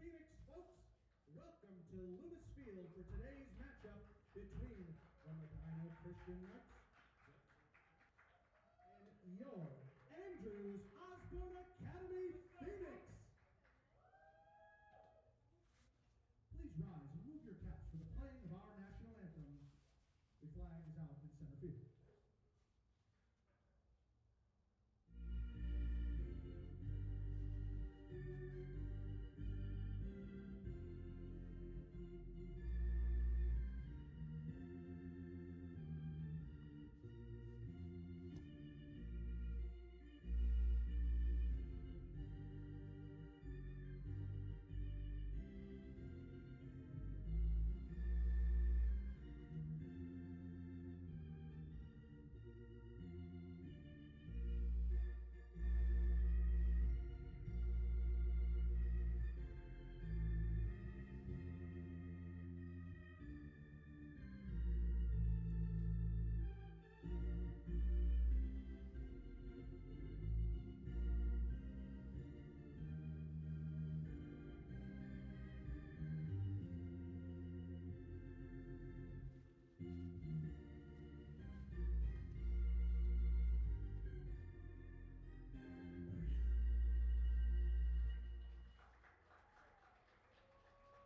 Phoenix, folks. Welcome to Loomis Field for today's matchup between the Medina Christian Knights and your Andrews Osborne Academy Phoenix. Please rise and move your caps for the playing of our national anthem. The flag is out in center field.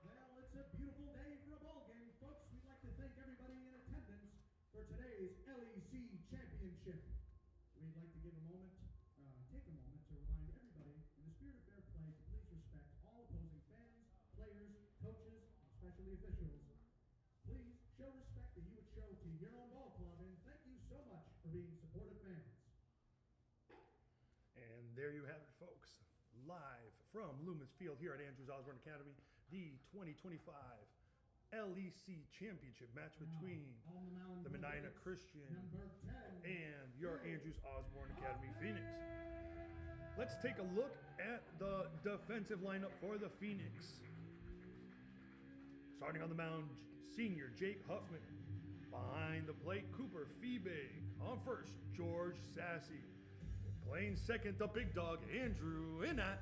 Well, it's a beautiful day for a ball game, folks. We'd like to thank everybody in attendance for today's LEC Championship. We'd like to take a moment to remind everybody, in the spirit of fair play, to please respect all opposing fans, players, coaches, and especially officials. Please show respect that you would show to your own ball club, and thank you so much for being supportive fans. And there you have it, folks. Live from Loomis Field here at Andrews Osborne Academy, the 2025 LEC Championship match between the Medina Christian and your Andrews Osborne Academy Phoenix. Let's take a look at the defensive lineup for the Phoenix. Starting on the mound, senior Jake Huffman. Behind the plate, Cooper Feebig. On first, George Sassy. Playing second, the big dog, Andrew Inat.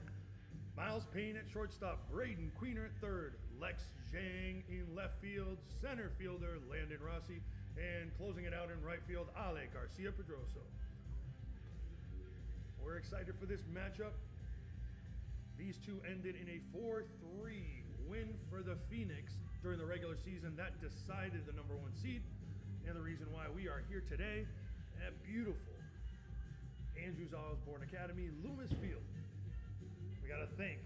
Miles Payne at shortstop, Braden Queener at third, Lex Zhang in left field, center fielder, Landon Rossi, and closing it out in right field, Ale Garcia Pedroso. We're excited for this matchup. These two ended in a 4-3 win for the Phoenix during the regular season. That decided the #1 seed, and the reason why we are here today at beautiful Andrews Osborne Academy, Loomis Field. We got to thank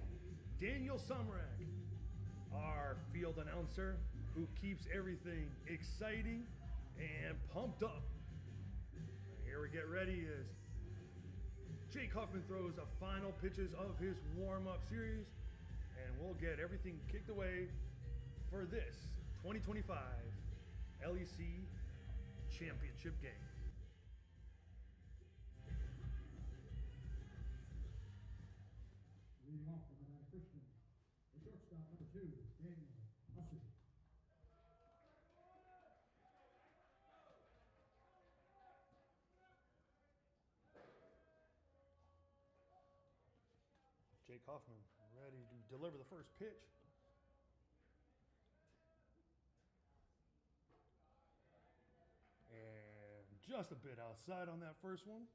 Daniel Sumrak, our field announcer, who keeps everything exciting and pumped up. Here we get ready as Jake Huffman throws the final pitches of his warm-up series, and we'll get everything kicked away for this 2025 LEC Championship game. Leading off from Medina Christian, the shortstop, #2, Daniel Hussey. Jake Huffman ready to deliver the first pitch. And just a bit outside on that first one.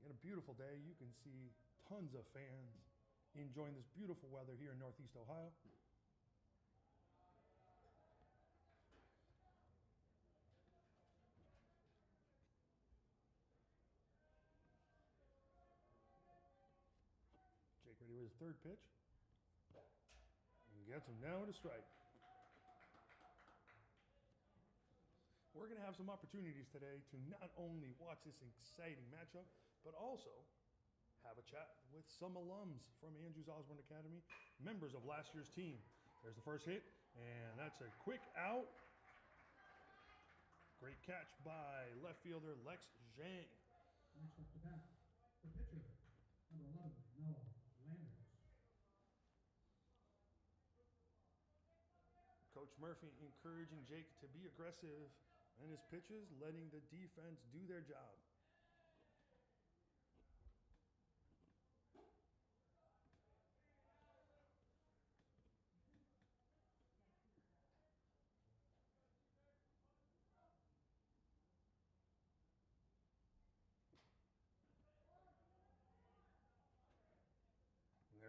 In a beautiful day, you can see tons of fans enjoying this beautiful weather here in Northeast Ohio. Jake ready with his third pitch. And gets him down to strike. We're going to have some opportunities today to not only watch this exciting matchup, but also have a chat with some alums from Andrews Osborne Academy, members of last year's team. There's the first hit, and that's a quick out. Great catch by left fielder Lex Zhang. Next up to bat, the pitcher, #11, Noah Landers. Coach Murphy encouraging Jake to be aggressive and his pitches, letting the defense do their job.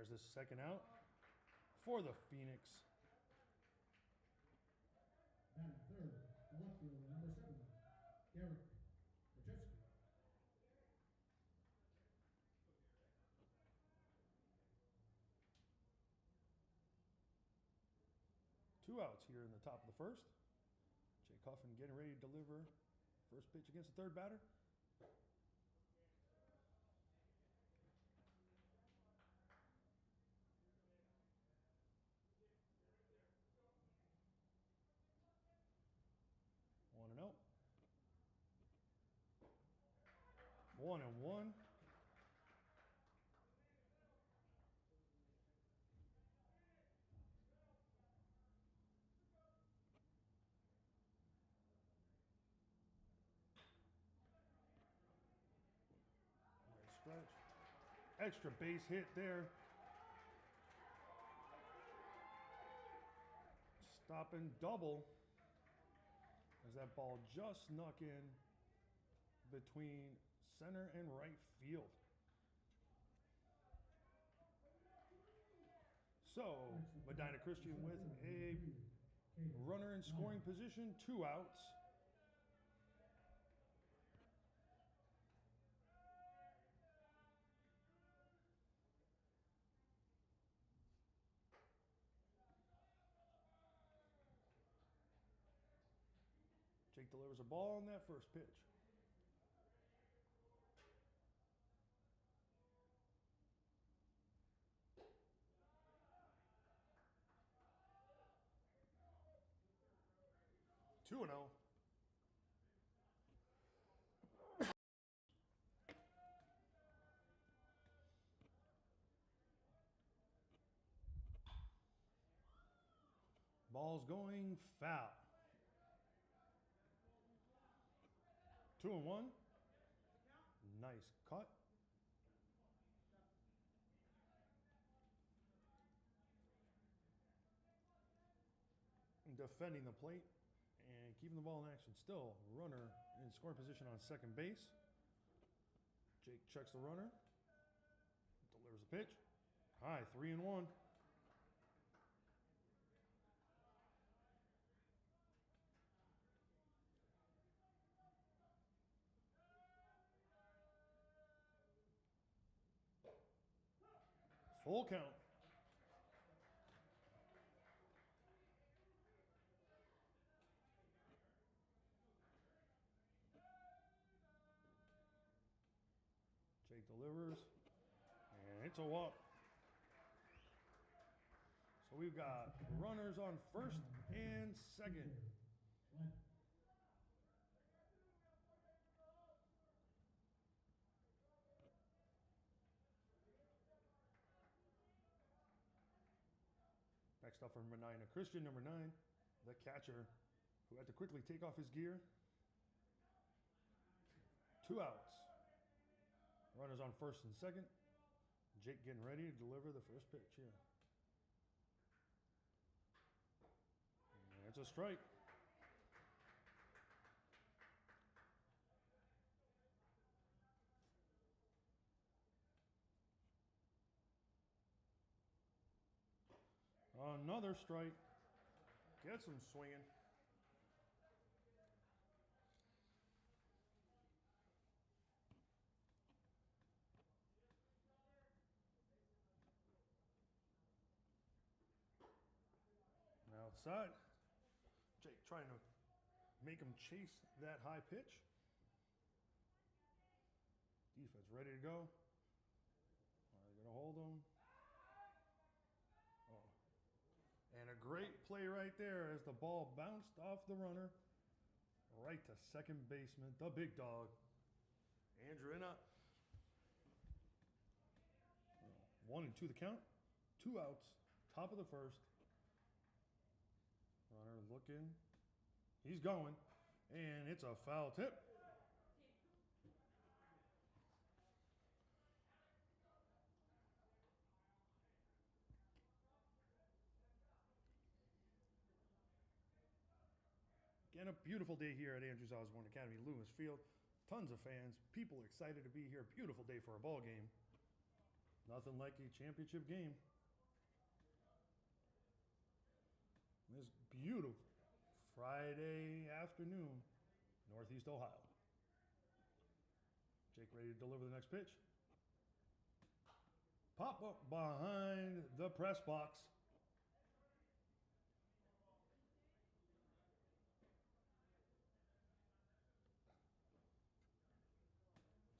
There's the second out for the Phoenix. Then third, the left fielder, number 7, Garrett Rajewski. Two outs here in the top of the first. Jake Huffin getting ready to deliver first pitch against the third batter. One and out. 1-1. Nice stretch. Extra base hit there. Stop and double as that ball just snuck in between center and right field. So, Medina Christian with a runner in scoring position, 2 outs. Jake delivers a ball on that first pitch. Two and 0. Ball's going foul. 2-1. Nice cut. Defending the plate and keeping the ball in action. Still, runner in scoring position on second base. Jake checks the runner. Delivers the pitch. High, 3-1. Full count. Jake delivers, and it's a walk. So we've got runners on first and second. Next up from Medina Christian, number 9, the catcher, who had to quickly take off his gear. 2 outs. Runners on first and second. Jake getting ready to deliver the first pitch here. And it's a strike. Another strike. Gets him swinging. Outside. Jake trying to make him chase that high pitch. Defense ready to go. Are they going to hold him? Oh. And a great play right there as the ball bounced off the runner right to second baseman, the big dog, Andrew Inna. 1-2 the count. 2 outs. Top of the first. Runner looking. He's going. And it's a foul tip. Again, a beautiful day here at Andrews Osborne Academy, Loomis Field. Tons of fans. People excited to be here. Beautiful day for a ball game. Nothing like a championship game. This beautiful Friday afternoon, Northeast Ohio. Jake ready to deliver the next pitch. Pop up behind the press box.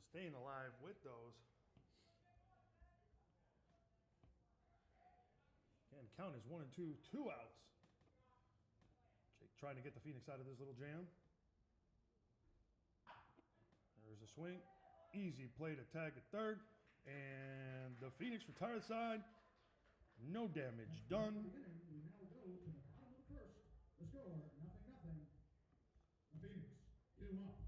Staying alive with those. And count is 1 and 2, 2 outs. Jake trying to get the Phoenix out of this little jam. There's a swing. Easy play to tag at third. And the Phoenix retire the side. No damage done. We now go to the bottom of the first. The score, 0-0. The Phoenix, 2 up.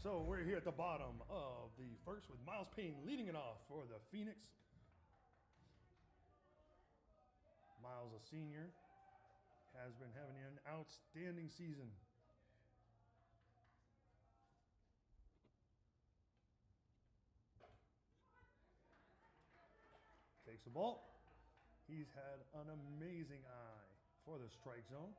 So we're here at the bottom of the first with Miles Payne leading it off for the Phoenix. Miles, a senior, has been having an outstanding season. Takes the ball. He's had an amazing eye for the strike zone.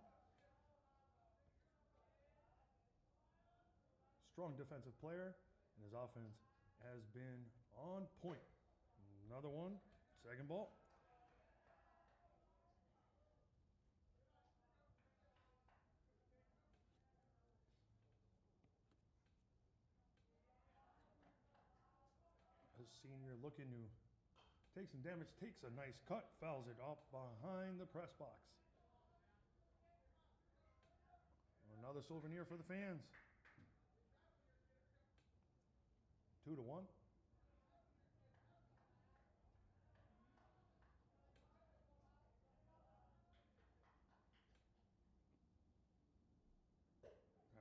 Strong defensive player, and his offense has been on point. Another one, second ball. A senior looking to take some damage, takes a nice cut, fouls it off behind the press box. Another souvenir for the fans. 2-1.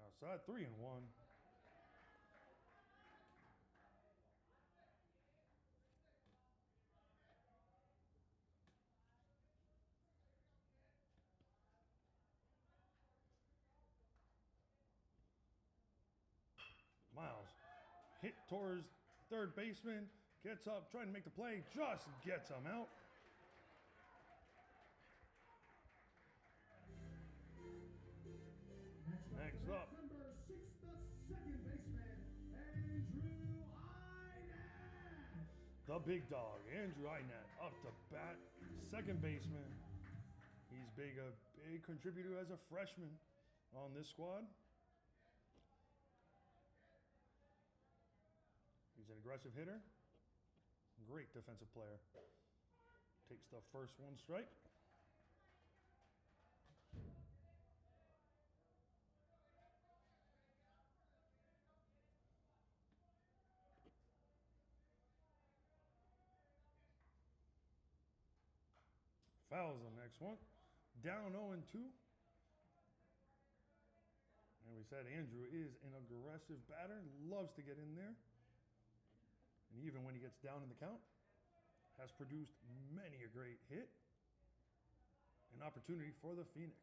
Outside, 3-1. Miles hit towards third baseman, gets up, trying to make the play, just gets him out. Next up, number 6, the second baseman, Andrew Inat. the big dog, Andrew Inat, up to bat, second baseman. He's a big contributor as a freshman on this squad. He's an aggressive hitter, great defensive player. Takes the first one strike. Fouls the next one. Down 0-2. And we said Andrew is an aggressive batter, loves to get in there. And even when he gets down in the count, has produced many a great hit. An opportunity for the Phoenix.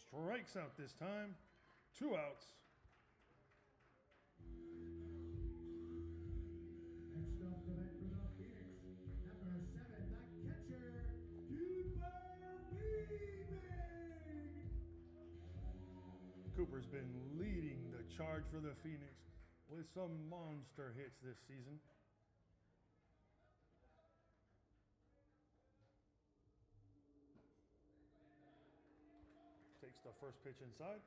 Strikes out this time. 2 outs. Next up, the man for the Phoenix, number 7, the catcher, Cooper. Cooper's been leading the charge for the Phoenix with some monster hits this season. Takes the first pitch inside.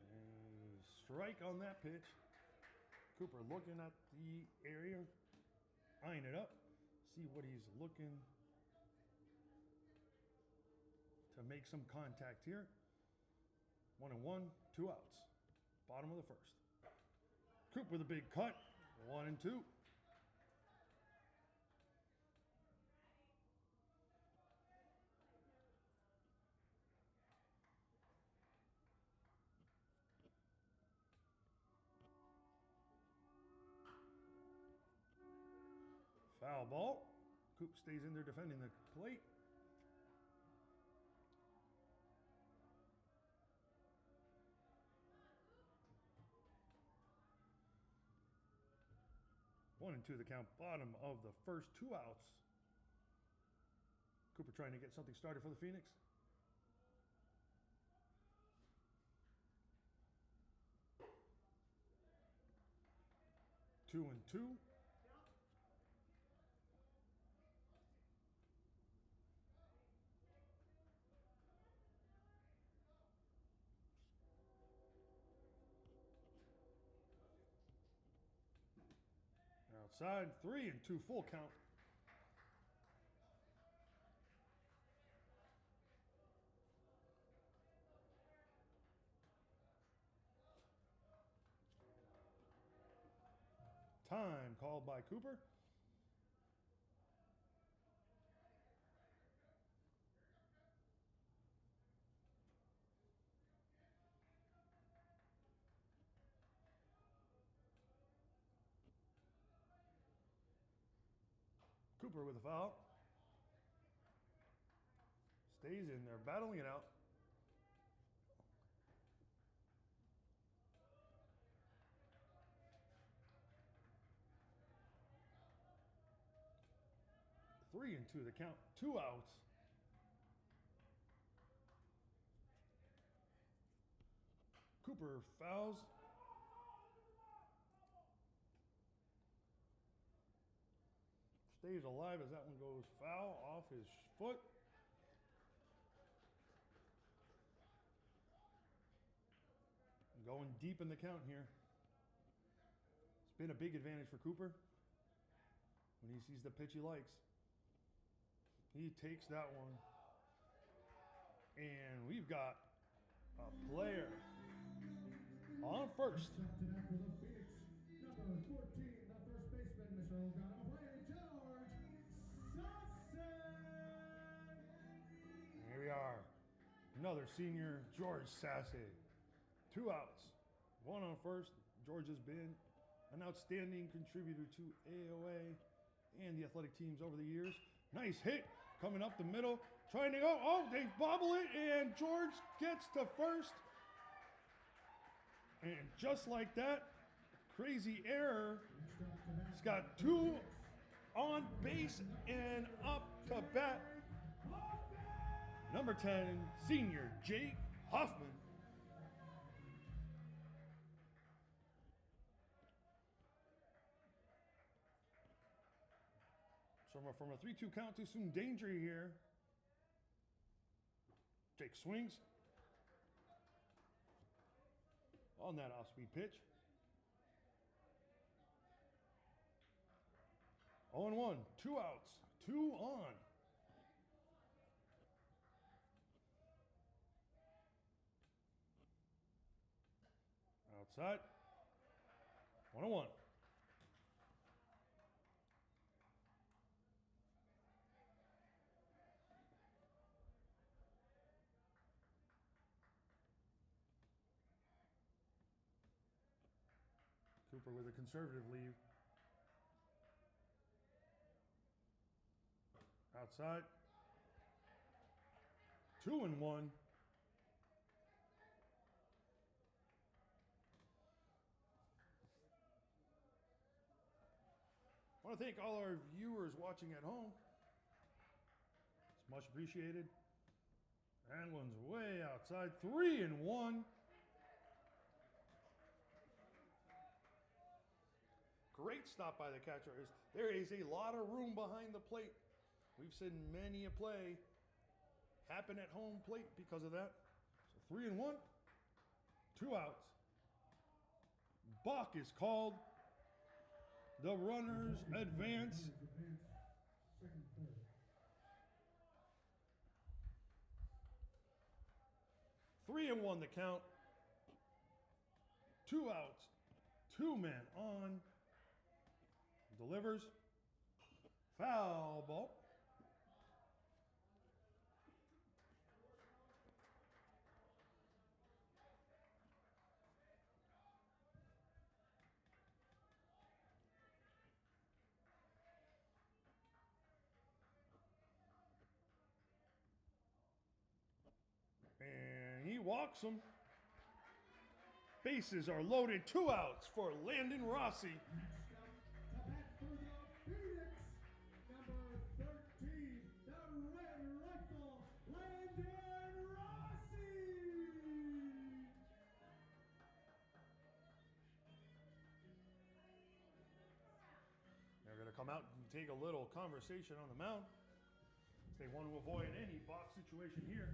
And strike on that pitch. Cooper looking at the area, eyeing it up, see what he's looking to make some contact here. 1-1, 2 outs. Bottom of the first. Cooper with a big cut. 1-2. Foul ball. Coop stays in there defending the plate. One and two the count, bottom of the first, 2 outs. Cooper trying to get something started for the Phoenix. Two and two. Outside, 3 and 2, full count. Time called by Cooper. Cooper with a foul. Stays in there, battling it out. Three and two the count, 2 outs. Cooper fouls. Stays alive as that one goes foul off his foot. Going deep in the count here. It's been a big advantage for Cooper when he sees the pitch he likes. He takes that one. And we've got a player on first. Number 14, the first baseman, Mr. O'Connor, George Sasson. Here we are. Another senior, George Sasse. 2 outs. 1 on first. George has been an outstanding contributor to AOA and the athletic teams over the years. Nice hit coming up the middle. Trying to go. Oh, they bobble it, and George gets to first. And just like that, crazy error. He's got 2 on base and up to bat. Number 10, senior Jake Hoffman. So from a 3-2 count to some danger here. Jake swings on that off-speed pitch. 0-1, 2 outs, 2 on. Outside. 1-1. Cooper with a conservative lead. Outside. 2-1. I want to thank all our viewers watching at home. It's much appreciated. And one's way outside. 3-1. Great stop by the catcher. There is a lot of room behind the plate. We've seen many a play happen at home plate because of that. So 3-1, 2 outs. Balk is called. The runners advance. 3-1 the count. 2 outs. 2 men on. Delivers. Foul ball. And he walks him. Bases are loaded. 2 outs for Landon Rossi. Come out and take a little conversation on the mound. They want to avoid any box situation here.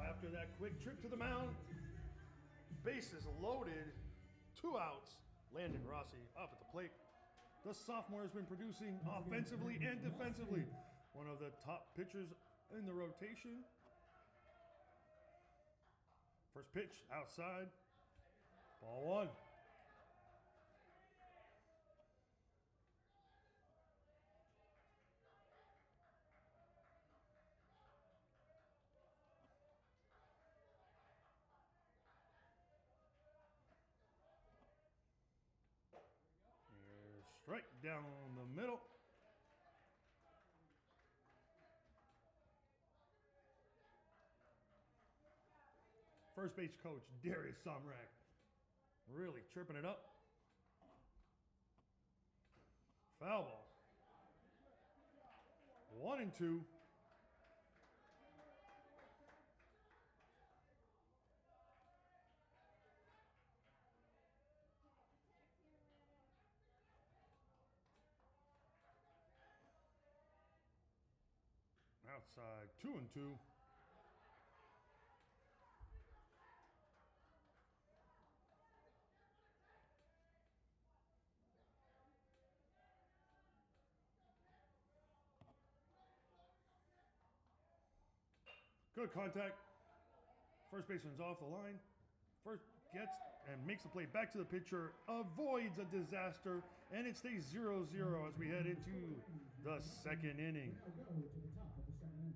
After that quick trip to the mound, bases loaded, 2 outs. Landon Rossi up at the plate. The sophomore has been producing offensively and defensively. One of the top pitchers in the rotation. First pitch outside. Ball 1. Strike down the middle. First base coach Darius Somrak really tripping it up. Foul ball. 1-2. Outside, 2-2. Good contact. First baseman's off the line. First gets and makes the play back to the pitcher, avoids a disaster, and it stays 0-0 as we head into the second inning. Now go to the top of the second inning.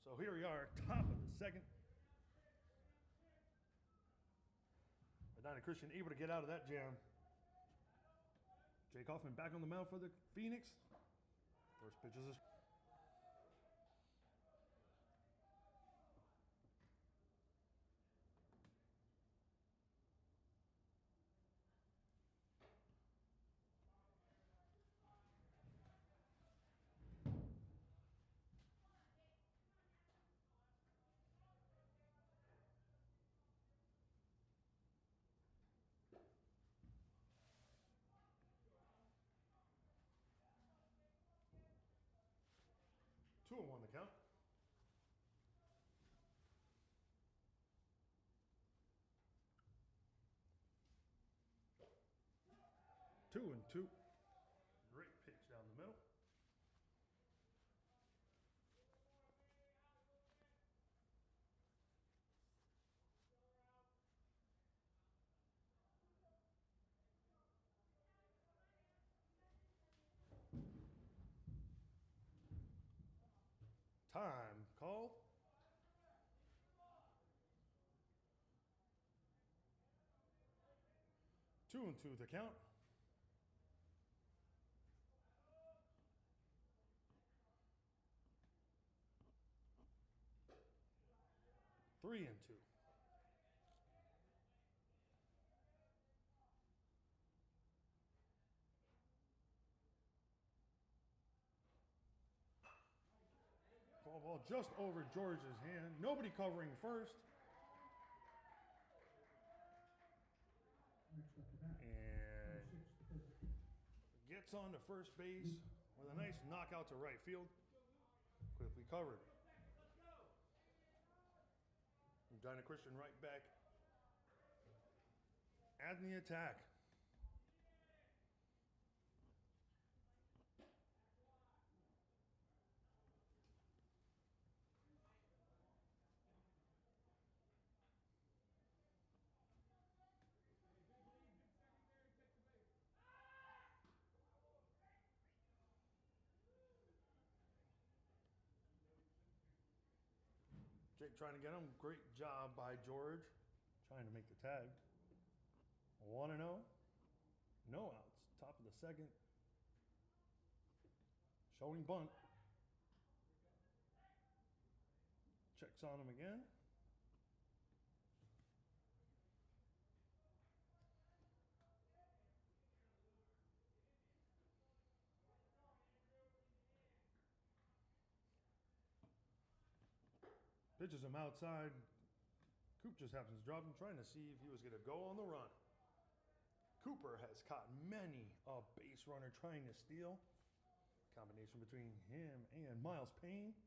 So here we are, top of the second. Medina Christian able to get out of that jam. Jake Hoffman back on the mound for the Phoenix. First pitch is 2-1 the count. Two and two. Great pitch down the middle. Time called. Two and two the count. Three and two. Ball just over George's hand. Nobody covering first. And gets on to first base with a nice knockout to right field. Quickly covered. Medina Christian right back at the attack. Jake trying to get him. Great job by George. Trying to make the tag. 1-0. No outs. Top of the second. Showing bunt. Checks on him again. Pitches him outside. Coop just happens to drop him, trying to see if he was going to go on the run. Cooper has caught many a base runner trying to steal. Combination between him and Miles Payne.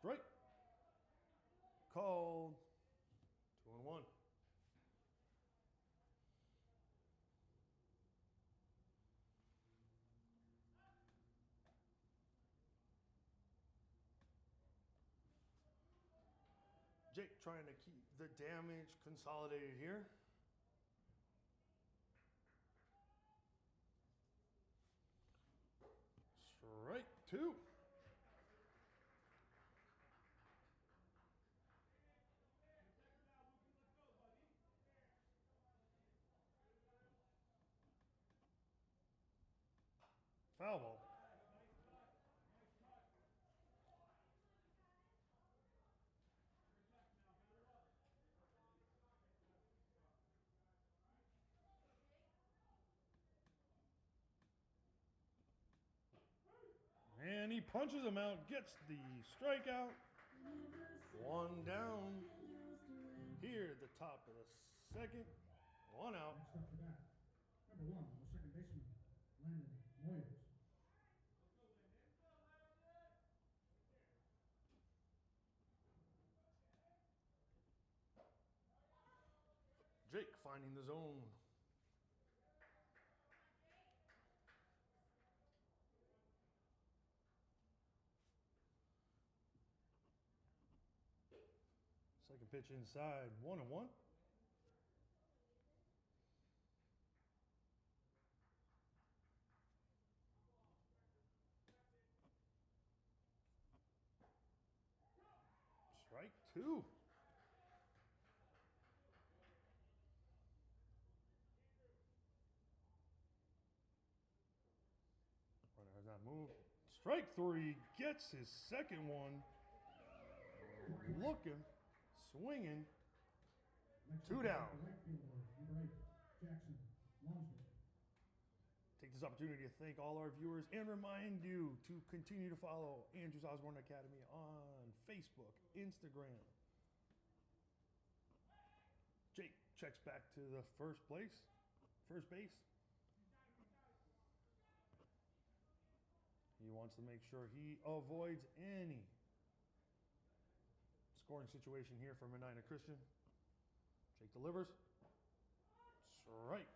Strike. Called. 2-1. Jake trying to keep the damage consolidated here. Strike 2. Foul ball. And he punches him out, gets the strikeout. 1 down. Here at the top of the second. 1 out. Next up to bat, number 1, the second baseman, Landon Moyers. Jake finding the zone. Second pitch inside, 1-1. Strike 2. Runner has not moved. Strike 3, gets his second one. Looking. Swinging. 2 down. Take this opportunity to thank all our viewers and remind you to continue to follow Andrews Osborne Academy on Facebook, Instagram. Jake checks back to the first base. He wants to make sure he avoids any scoring situation here for Medina Christian. Jake delivers. Strike.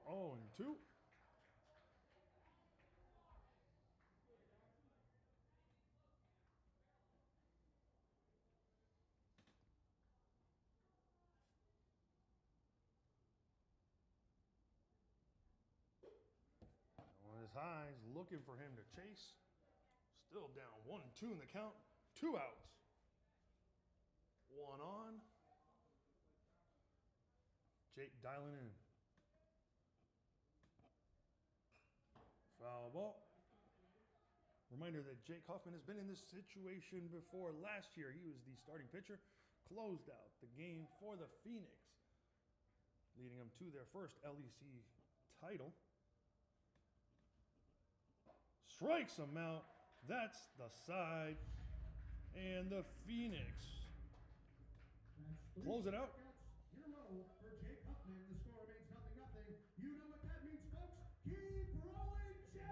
Oh, and 2. On his highs, looking for him to chase. Still down 1-2 in the count. 2 outs. 1 on. Jake dialing in. Foul ball. Reminder that Jake Hoffman has been in this situation before. Last year, he was the starting pitcher. Closed out the game for the Phoenix, leading them to their first LEC title. Strikes him out. That's the side. And the Phoenix close it out. In a row for Jake Huffman. The score remains 0-0. You know what that means, folks. Keep rolling, Jake!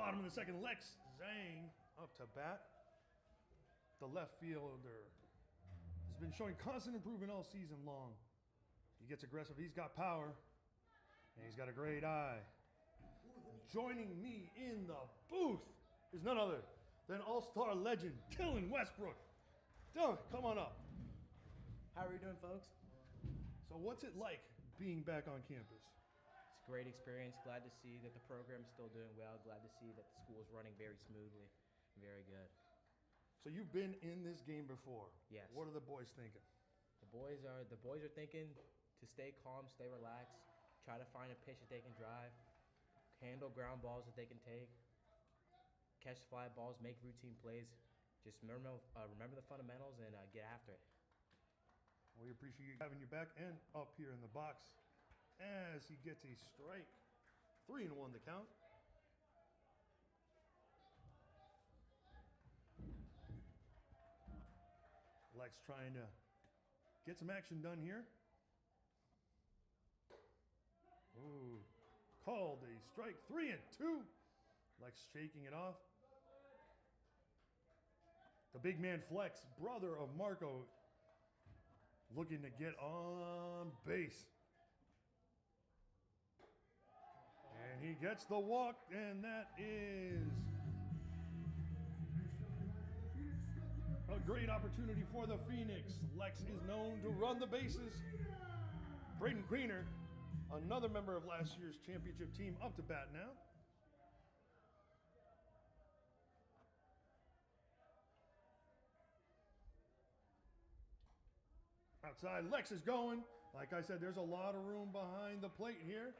Bottom of the second, Lex Zhang up to bat. The left fielder has been showing constant improvement all season long. He gets aggressive, he's got power, and he's got a great eye. Joining me in the booth is none other than all-star legend Dylan Westbrook. Dylan, come on up. How are you doing, folks? So what's it like being back on campus? It's a great experience. Glad to see that the program's still doing well. Glad to see that the school is running very smoothly. Very good. So you've been in this game before. Yes. What are the boys thinking? The boys are thinking to stay calm, stay relaxed, try to find a pitch that they can drive, handle ground balls that they can take, catch fly balls, make routine plays. Just remember the fundamentals and get after it. We appreciate you having you back and up here in the box as he gets a strike. 3-1 the count. Lex trying to get some action done here. Ooh, called a strike. 3-2. Lex shaking it off. The big man Flex, brother of Marco, looking to get on base. And he gets the walk, and that is a great opportunity for the Phoenix. Lex is known to run the bases. Braden Greener, another member of last year's championship team, up to bat now. Outside, Lex is going. Like I said, there's a lot of room behind the plate here.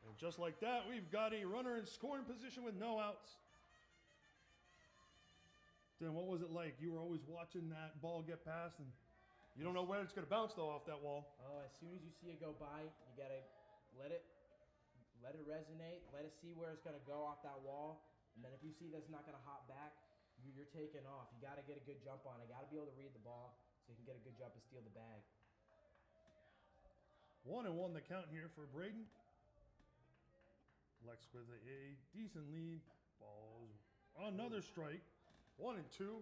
And just like that, we've got a runner in scoring position with no outs. Then what was it like? You were always watching that ball get past, and you don't know where it's going to bounce, though, off that wall. Oh, as soon as you see it go by, you got to let it resonate, let it see where it's going to go off that wall. And then if you see that it's not going to hop back, you're taking off. You got to get a good jump on it. Got to be able to read the ball so you can get a good jump and steal the bag. 1-1 the count here for Braden. Lex with a decent lead. Balls. Another strike. 1-2.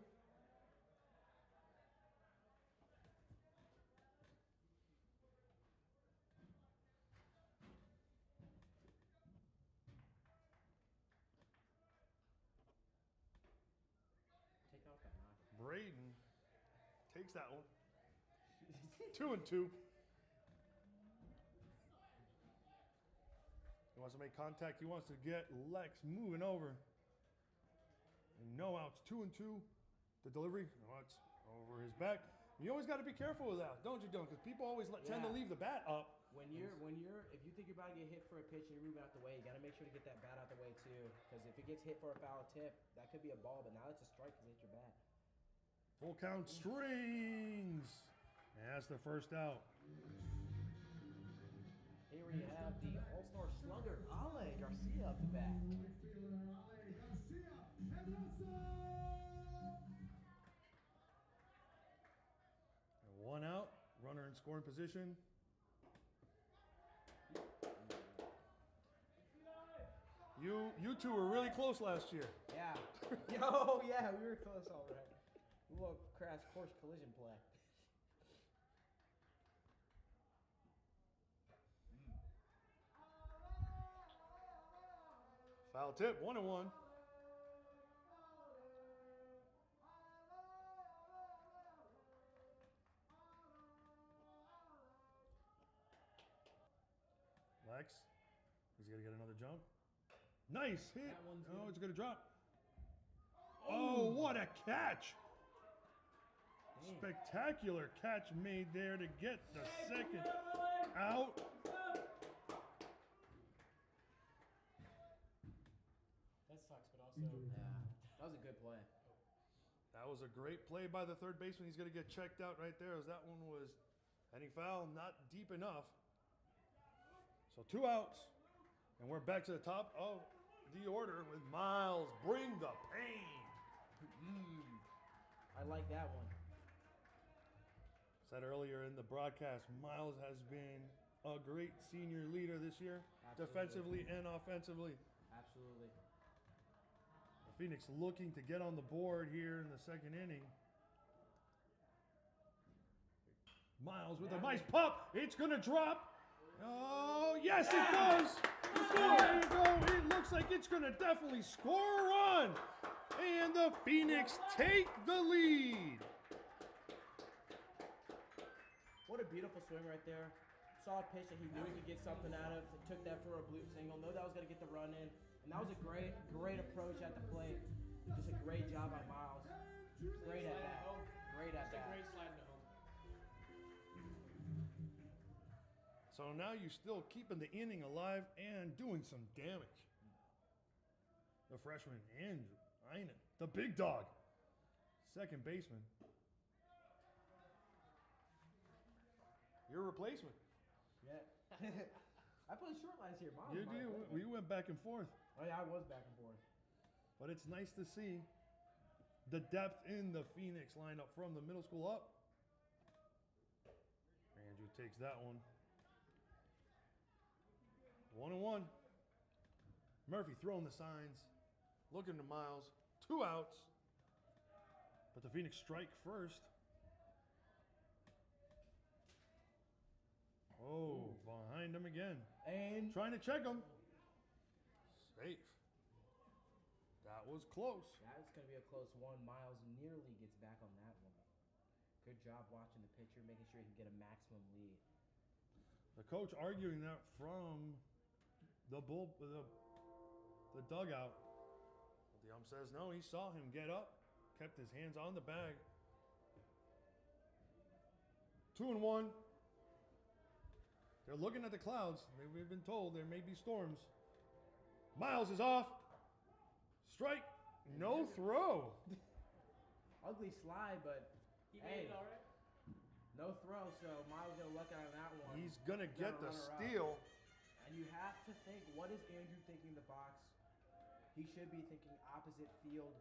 Take off that knife. Braden takes that one. 2-2. He wants to make contact. He wants to get Lex moving over. And no outs. 2-2. The delivery. Oh, it's over his back. You always got to be careful with that, don't you, Don? Because people always tend to leave the bat up. If you think you're about to get hit for a pitch and you're moving out the way, you got to make sure to get that bat out the way too. Because if it gets hit for a foul tip, that could be a ball, but now it's a strike because it hit your bat. Full count strings. And that's the first out. Here we have the all-star slugger, Ale Garcia up the bat. And 1 out. Runner in scoring position. You two were really close last year. Yeah. Yo, yeah, we were close all right. We will crash course collision play. Foul tip, 1-1. Lex, he's going to get another jump. Nice hit. Oh, it's going to drop. Oh, what a catch. Damn. Spectacular catch made there to get the second out. That sucks, but also That was a good play. That was a great play by the third baseman. He's going to get checked out right there as that one was heading foul, not deep enough. So 2 outs, and we're back to the top of the order with Miles. Bring the pain. I like that one. Said earlier in the broadcast, Miles has been a great senior leader this year, Absolutely. defensively and offensively. Absolutely. Phoenix looking to get on the board here in the second inning. Miles with a nice pop. It's going to drop. Oh, yes, it does. There you go. It looks like it's going to definitely score a run. And the Phoenix take the lead. What a beautiful swing right there. Saw a pitch that he knew he could get something out of. Took that for a bloop single. Know that was going to get the run in. And that was a great approach at the plate. Just a great job by Miles. Great at that. Great at that. Great slide to home. So now you're still keeping the inning alive and doing some damage. The freshman, Andrew Einen, the big dog, second baseman. Your replacement. Yeah. I played short last year. Miles You was my do. replacement. We went back and forth. Oh, yeah, I was back and forth. But it's nice to see the depth in the Phoenix lineup from the middle school up. Andrew takes that one. 1-1. Murphy throwing the signs. Looking to Miles. 2 outs. But the Phoenix strike first. Oh, behind him again. And Trying to check him. Safe. That was close. that's going to be a close one. Miles nearly gets back on that one. Good job watching the pitcher, making sure he can get a maximum lead. The coach arguing that from the dugout. But the ump says no. He saw him get up, kept his hands on the bag. 2-1. They're looking at the clouds. We've been told there may be storms. Miles is off. Strike. No throw. Ugly slide, but He hey, made it all right. no throw, so Miles going to luck out on that one. He's going to get the Runner-up. steal. And you have to think, what is Andrew thinking in the box? He should be thinking opposite field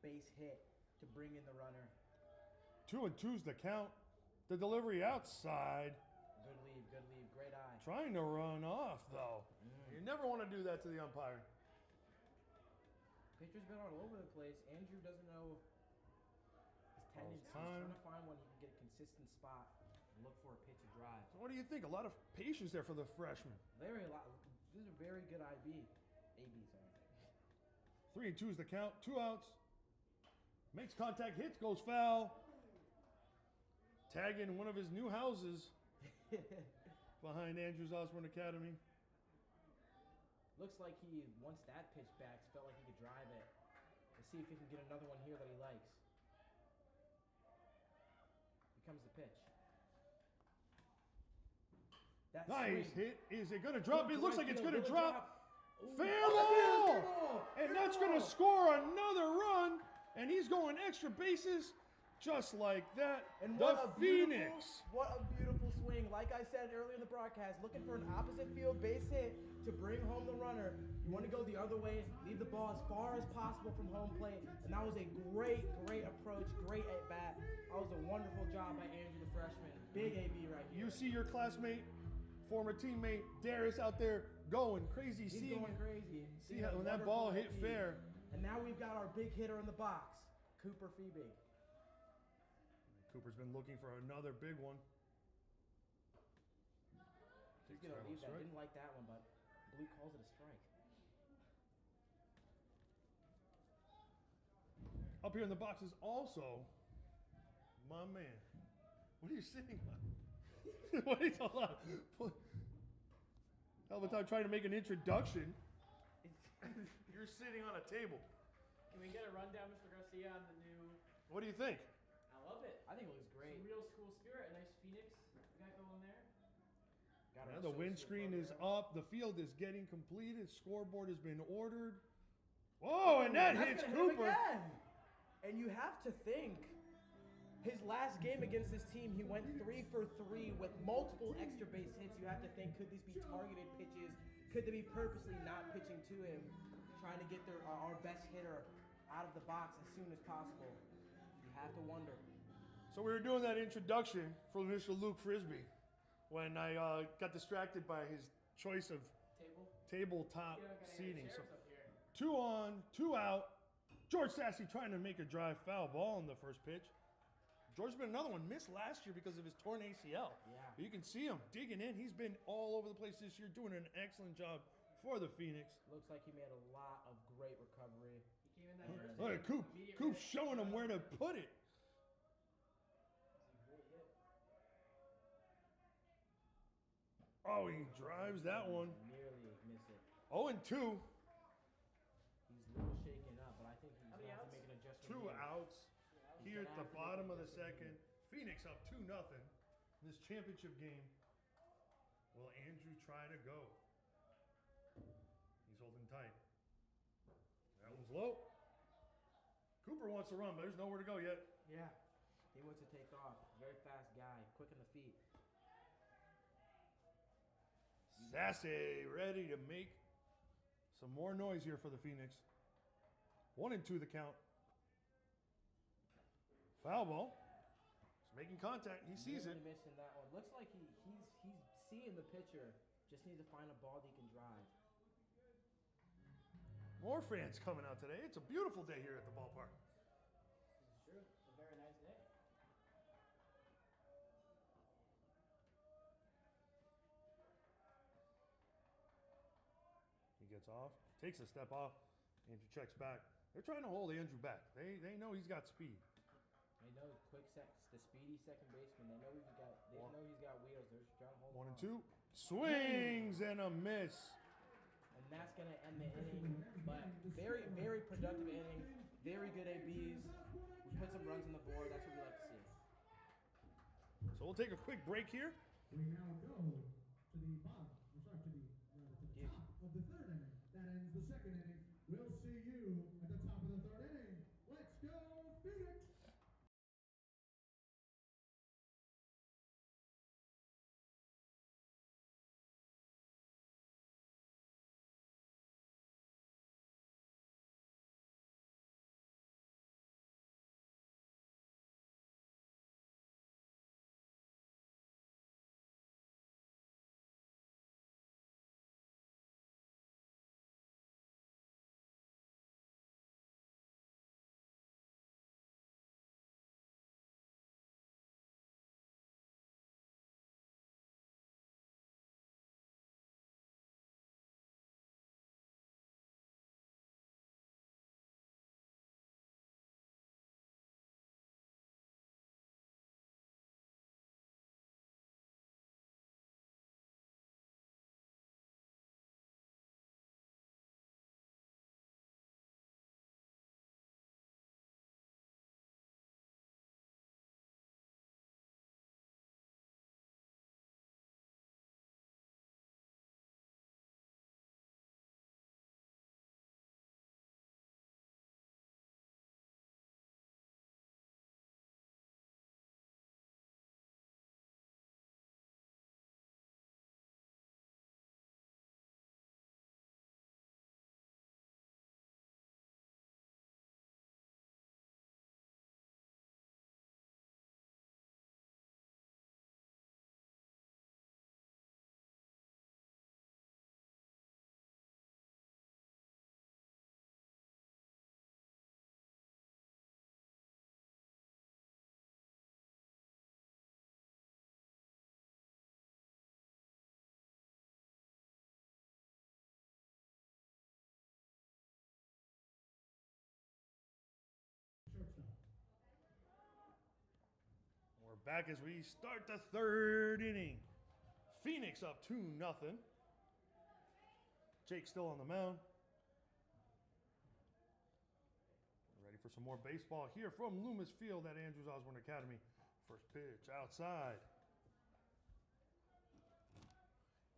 base hit to bring in the runner. 2-2's the count. The delivery outside. Good lead, great eye. Trying to run off, though. You never want to do that to the umpire. Pitcher's been all over the place. Andrew doesn't know his tendencies. He's time. trying to find one he can get a consistent spot and look for a pitch to drive. So what do you think? A lot of patience there for the freshman. This is a very good AB, sorry. 3-2's the count. 2 outs. Makes contact, hits, goes foul. Tagging one of his new houses behind Andrews Osborne Academy. Looks like he, once that pitch back, felt like he could drive it. Let's see if he can get another one here that he likes. Here comes the pitch. That Nice swing. hit. Is it going to drop? It looks like it's going to Good drop. Ooh, Fair oh, ball! fair And that's going to score another run. And he's going extra bases just like that. And the Phoenix. What a beautiful swing. Like I said earlier in the broadcast, looking for an opposite field base hit to bring home the runner. You want to go the other way, leave the ball as far as possible from home plate. And that was a great approach, great at bat. That was a wonderful job by Andrew, the freshman. Big AB right here. You see your classmate, former teammate Darius out there going crazy. He's going crazy. See how when that ball hit AB. fair. And now we've got our big hitter in the box, Cooper Feebig. Cooper's been looking for another big one. He's going to leave that. Didn't like that one, but Blue calls it a strike. Up here in the box is also my man. What are you sitting on? What are you talking about? Hell of a time trying to make an introduction. You're sitting on a table. Can we get a rundown, Mr. Garcia, on the new? What do you think? I love it. I think it looks great. Some real school spirit. A nice Phoenix we got going there. Got Yeah, our the associate windscreen is logo. up. The field is getting completed. Scoreboard has been ordered. Oh, and that That's hits gonna hit him Cooper. again. And you have to think, his last game against this team, he went 3 for 3 with multiple extra base hits. You have to think, could these be targeted pitches? Could they be purposely not pitching to him, trying to get our best hitter out of the box as soon as possible? You have to wonder. So we were doing that introduction for Mr. Luke Frisbee when I got distracted by his choice of Table. tabletop You know, gotta have seating. So chairs up here. 2 on, 2 out. George Sassy trying to make a drive foul ball on the first pitch. George's been another one. Missed last year because of his torn ACL. Yeah. But you can see him digging in. He's been all over the place this year, doing an excellent job for the Phoenix. Looks like he made a lot of great recovery. He came in that first Look at inning, Coop. immediate Coop's hit. showing him where to put it. Great hit. Oh, he drives that one. Nearly miss it. 0-2. He's a little shaken up, but I think he's How going many to have to outs? make an adjustment. 2 here. outs He's here gonna at the have to make bottom an of the adjustment second. Phoenix up 2-0 in this championship game. Will Andrew try to go? He's holding tight. That one's low. Cooper wants to run, but there's nowhere to go yet. Yeah. He wants to take off. Very fast guy. Quick on the feet. Sassy ready to make some more noise here for the Phoenix. 1-2 the count. Foul ball. He's making contact. He sees it. Nearly missing that one. Looks like he's seeing the pitcher. Just needs to find a ball that he can drive. More fans coming out today. It's a beautiful day here at the ballpark. This is true. It's a very nice day. He gets off, takes a step off. Andrew checks back. They're trying to hold Andrew back. They know he's got speed. They know the speedy second baseman. They know he's got wheels. They're just trying to hold 1 him and 2. Swings and a miss. And that's gonna end the inning. But very, very productive inning. Very good ABs. We put some runs on the board. That's what we like to see. So we'll take a quick break here. We now go to the bottom, to the top of the third inning. That ends the second inning. We'll see you at the top of the third inning. Let's go, Phoenix! We're back as we start the third inning. Phoenix up 2-0. Jake still on the mound. Ready for some more baseball here from Loomis Field at Andrews Osborne Academy. First pitch outside.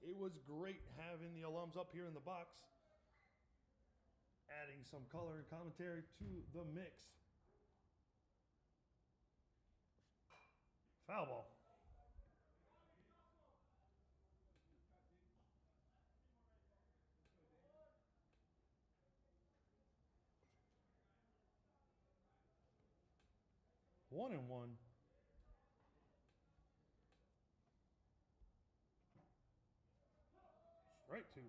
It was great having the alums up here in the box, adding some color and commentary to the mix. Foul ball. One and one. Strike two.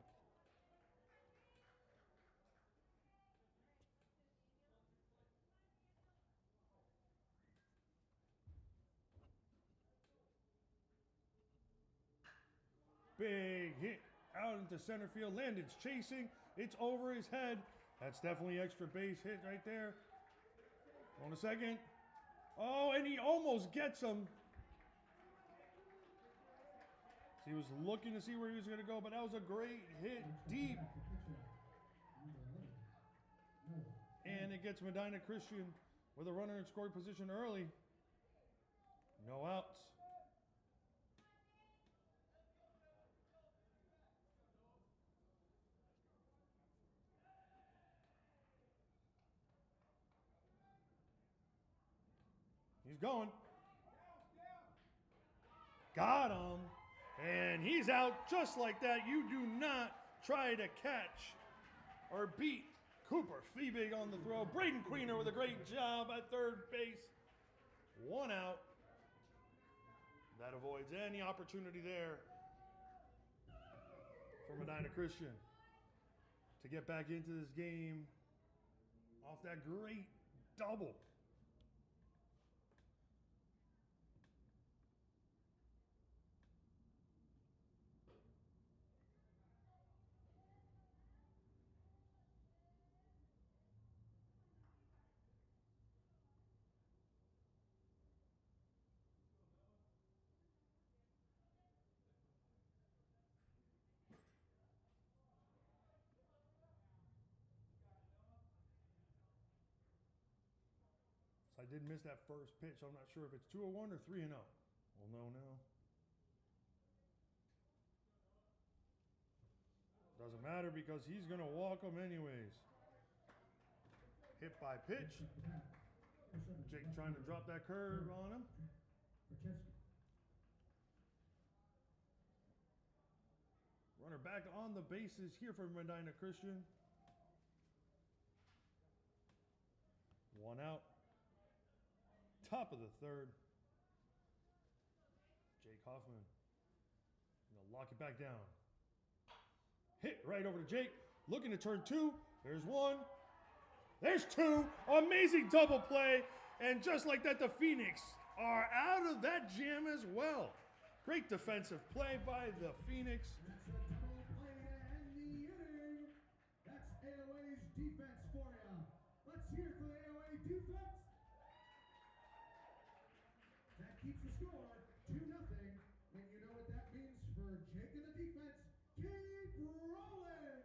Big hit out into center field. Landon's chasing. It's over his head. That's definitely extra base hit right there. On a second. Oh, and he almost gets him. He was looking to see where he was going to go, but that was a great hit deep. And it gets Medina Christian with a runner in scoring position early. No outs. He's going. Got him. And he's out just like that. You do not try to catch or beat Cooper Feebig on the throw. Braden Queener with a great job at third base. One out. That avoids any opportunity there for Medina Christian to get back into this game off that great double. I did miss that first pitch. I'm not sure if it's 2-1 or 3-0. We'll know now. Doesn't matter because he's going to walk him anyways. Hit by pitch. Jake trying to drop that curve on him. Runner back on the bases here for Medina Christian. One out. Top of the third. Jake Hoffman. Gonna lock it back down. Hit right over to Jake. Looking to turn two. There's one. There's two. Amazing double play. And just like that, the Phoenix are out of that jam as well. Great defensive play by the Phoenix. That's a double play to end the inning. That's AOA's defense for you. Let's hear it for the AOA defense. That keeps the score 2-0. And you know what that means for Jake and the defense. Keep rolling.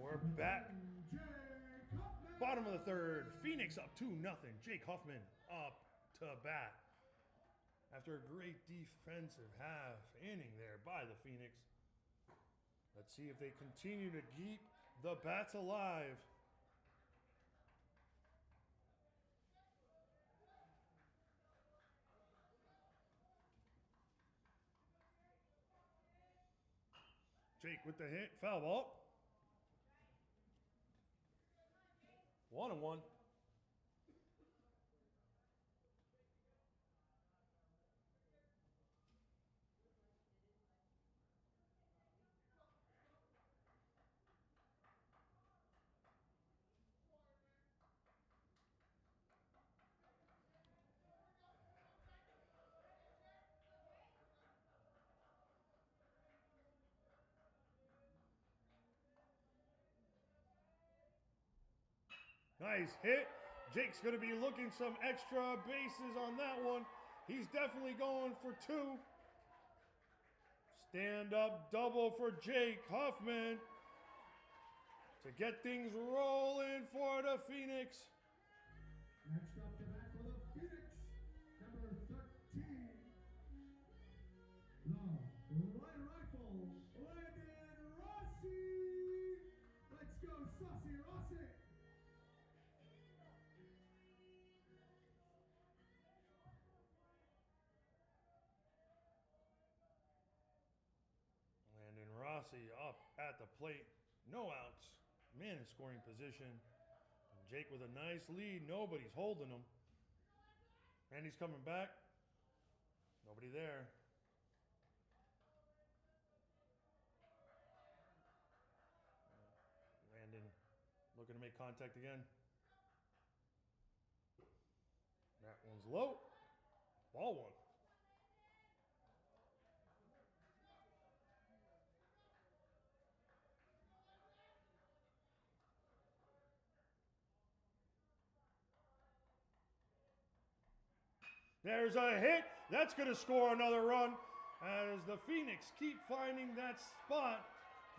We're back. Bottom of the third. Phoenix up 2-0. Jake Hoffman up to bat. After a great defensive half inning there by the Phoenix. Let's see if they continue to keep the bats alive. Jake with the hit. Foul ball. 1-1. Nice hit. Jake's going to be looking some extra bases on that one. He's definitely going for 2. Stand up double for Jake Huffman to get things rolling for the Phoenix. Next up to bat for the Phoenix, number 13. The right rifle, Landon Rossi. Let's go, Saucy Rossi. Landon Rossi up at the plate. No outs. Man in scoring position. And Jake with a nice lead. Nobody's holding him. And he's coming back. Nobody there. Landon looking to make contact again. That one's low. Ball one. There's a hit. That's going to score another run as the Phoenix keep finding that spot.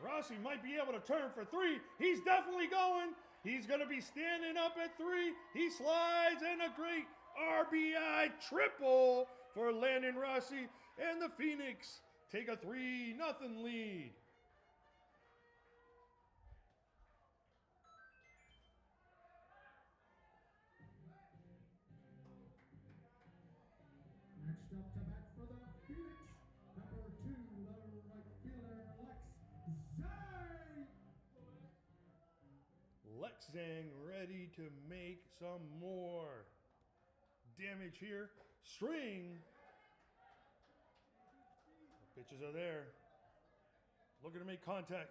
Rossi might be able to turn for 3. He's definitely going. He's going to be standing up at 3. He slides, and a great RBI triple for Landon Rossi. And the Phoenix take a 3-0 lead. Next up to bat for the Phoenix, number 2, the right fielder, Lex Zhang ready to make some more damage here. String. The pitches are there. Looking to make contact.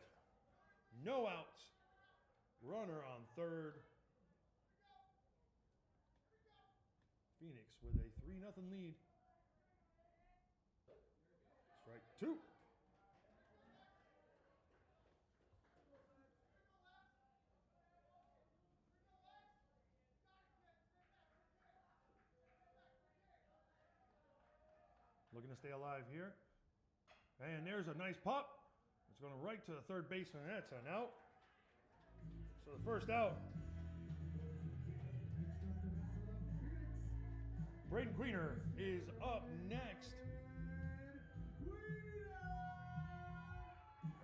No outs. Runner on third. Phoenix with a 3-0 lead. Strike 2. Looking to stay alive here. And there's a nice pop. It's going right to the third baseman. That's an out. So the first out. Braden Queener is up next.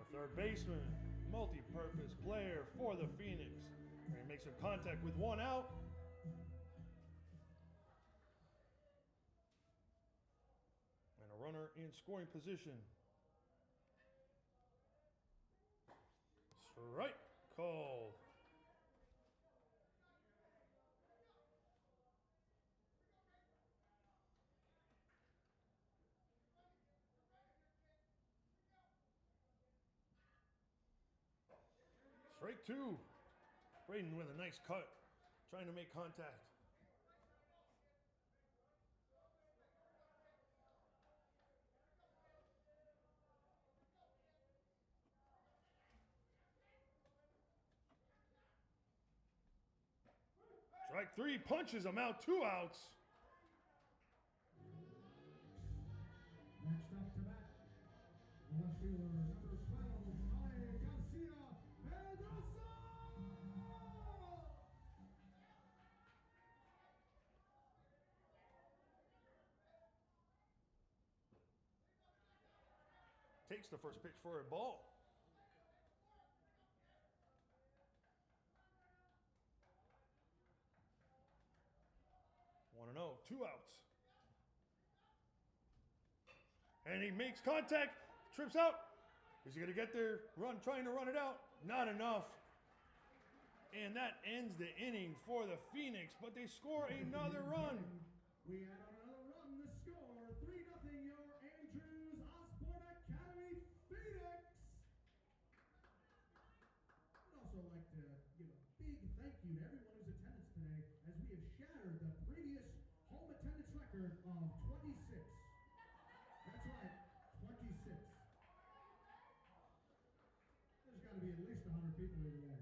A third baseman, multi-purpose player for the Phoenix. And he makes some contact with 1 out. And a runner in scoring position. Strike called. Strike 2. Braden with a nice cut, trying to make contact. Strike 3, punches him out, 2 outs. Next up to bat, left fielder, number 12, Ale Garcia Pedrosa. Takes the first pitch for a ball. 1-0, 2 outs. And he makes contact, trips out. Is he going to get there, trying to run it out? Not enough. And that ends the inning for the Phoenix, but they score another run. We add on another run, the score, 3-0, your Andrews Osborne Academy Phoenix. I'd also like to give a big thank you to everyone who's attendance today, as we have shattered the previous home attendance record of 26. That's right, 26. There's got to be at least 100 people here today.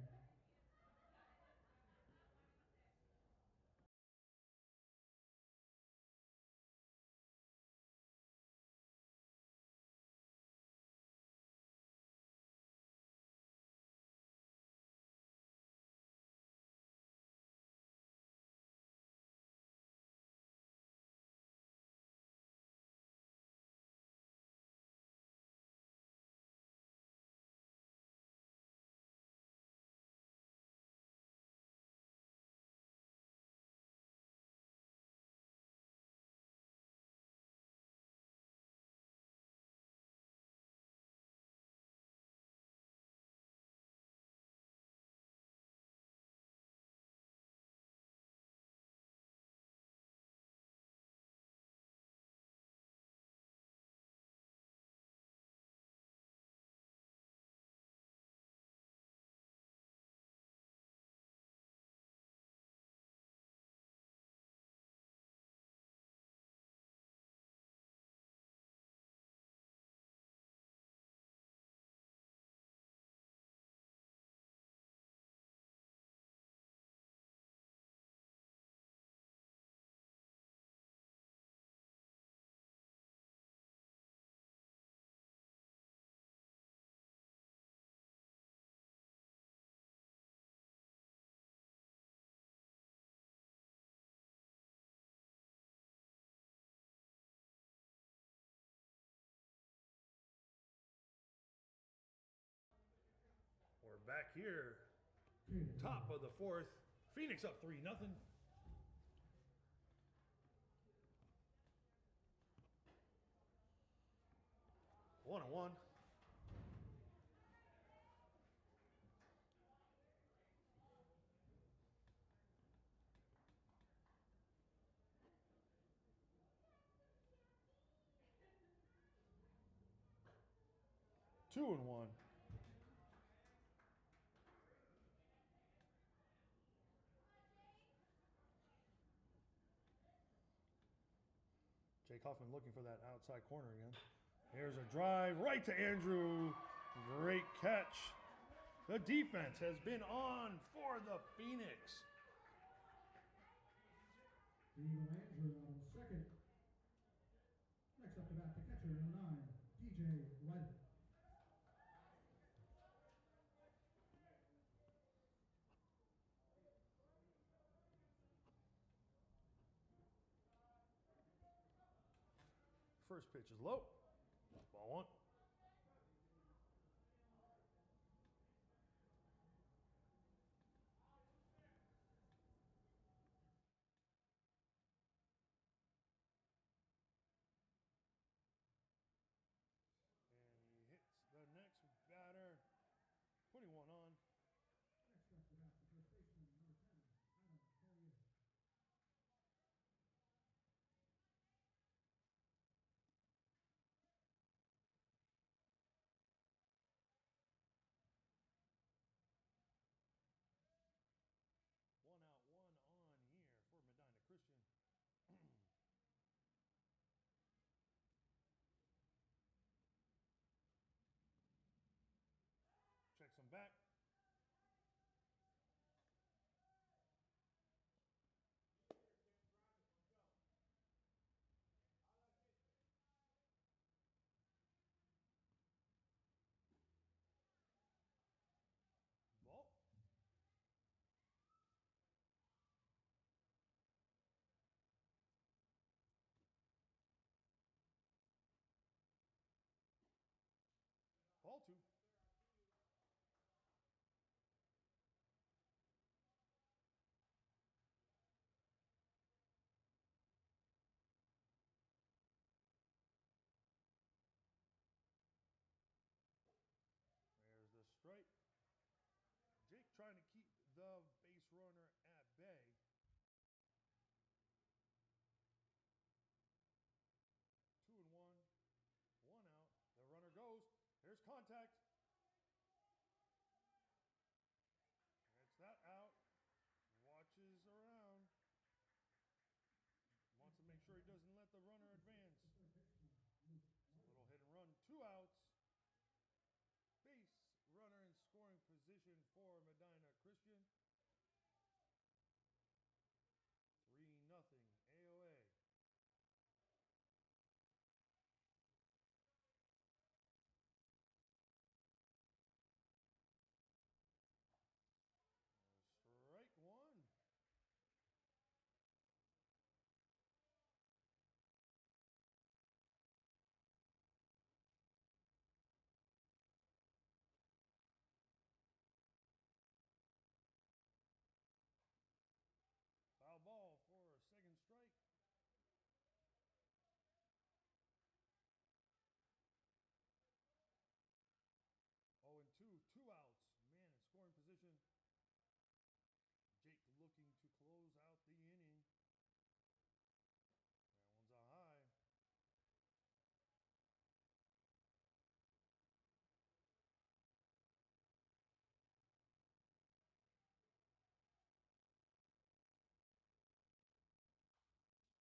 back here, top of the fourth. Phoenix up 3-0. One on one. Two and one. Jake Huffman looking for that outside corner again. Here's a drive right to Andrew. Great catch. The defense has been on for the Phoenix. Andrew on second. Next up to bat, the catcher, number 9, DJ White. First pitch is low. Ball one. And he hits the next batter. Putting one on. Next up to bat, the first baseman, number 10, Adam Collier. One out, one on here for Medina Christian. Checks him back. Ball. Ball two. There's the strike. Jake trying to keep the base runner at bay. 2-1. One out. The runner goes. There's contact. Gets that out. Watches around. Wants to make sure he doesn't let the runner advance. It's a little hit and run. 2 outs. Base runner in scoring position for Medina Christian. 3-0 AOA. Strike one. Foul ball for a second strike. 0-2, 2 outs. Man in scoring position. Jake looking to close out the inning. That one's a high.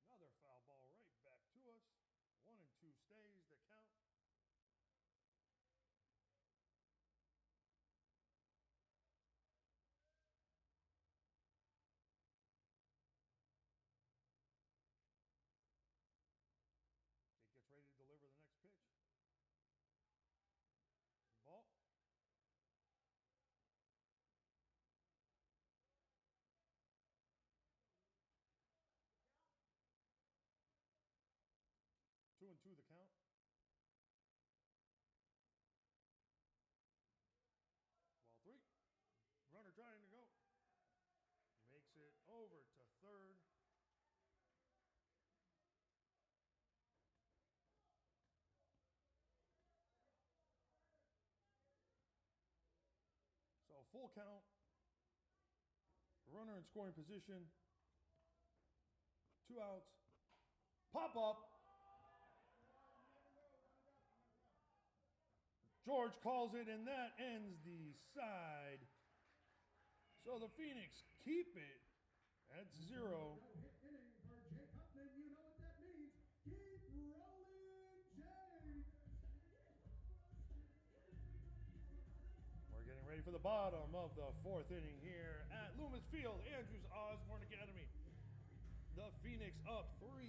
Another foul ball right back to us. 1-2 stays the count. Jake gets ready to deliver the next pitch. Ball. Two and two the count. trying to go. Makes it over to third. So full count. Runner in scoring position. 2 outs. Pop up. George calls it, and that ends the side. So the Phoenix keep it at 0. No hit inning for Jay Putman. You know what that means. Keep rolling, Jay. We're getting ready for the bottom of the 4th inning here at Loomis Field, Andrews Osborne Academy. The Phoenix up 3-0.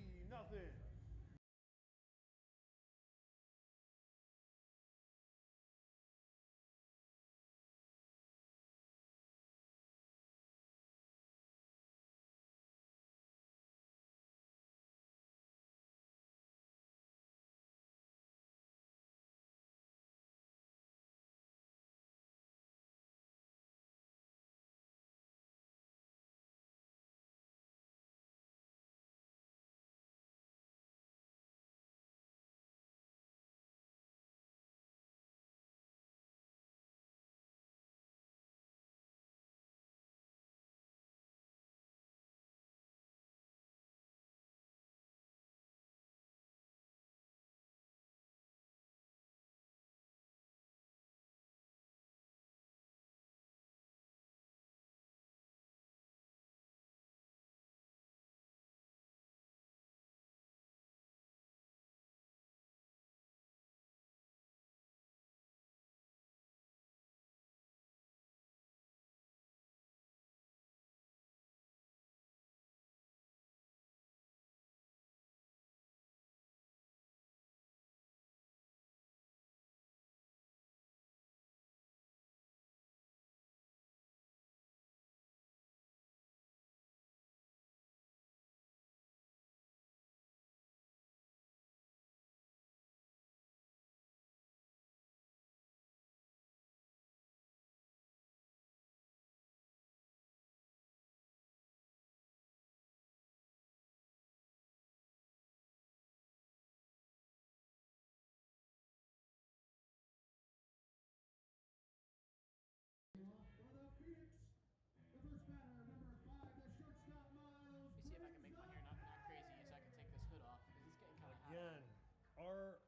For the Phoenix, the first batter, number 5, the shortstop, Miles. Let me see if I can make my hair not crazy so I can take this hood off because it's getting kind of hot. Again, our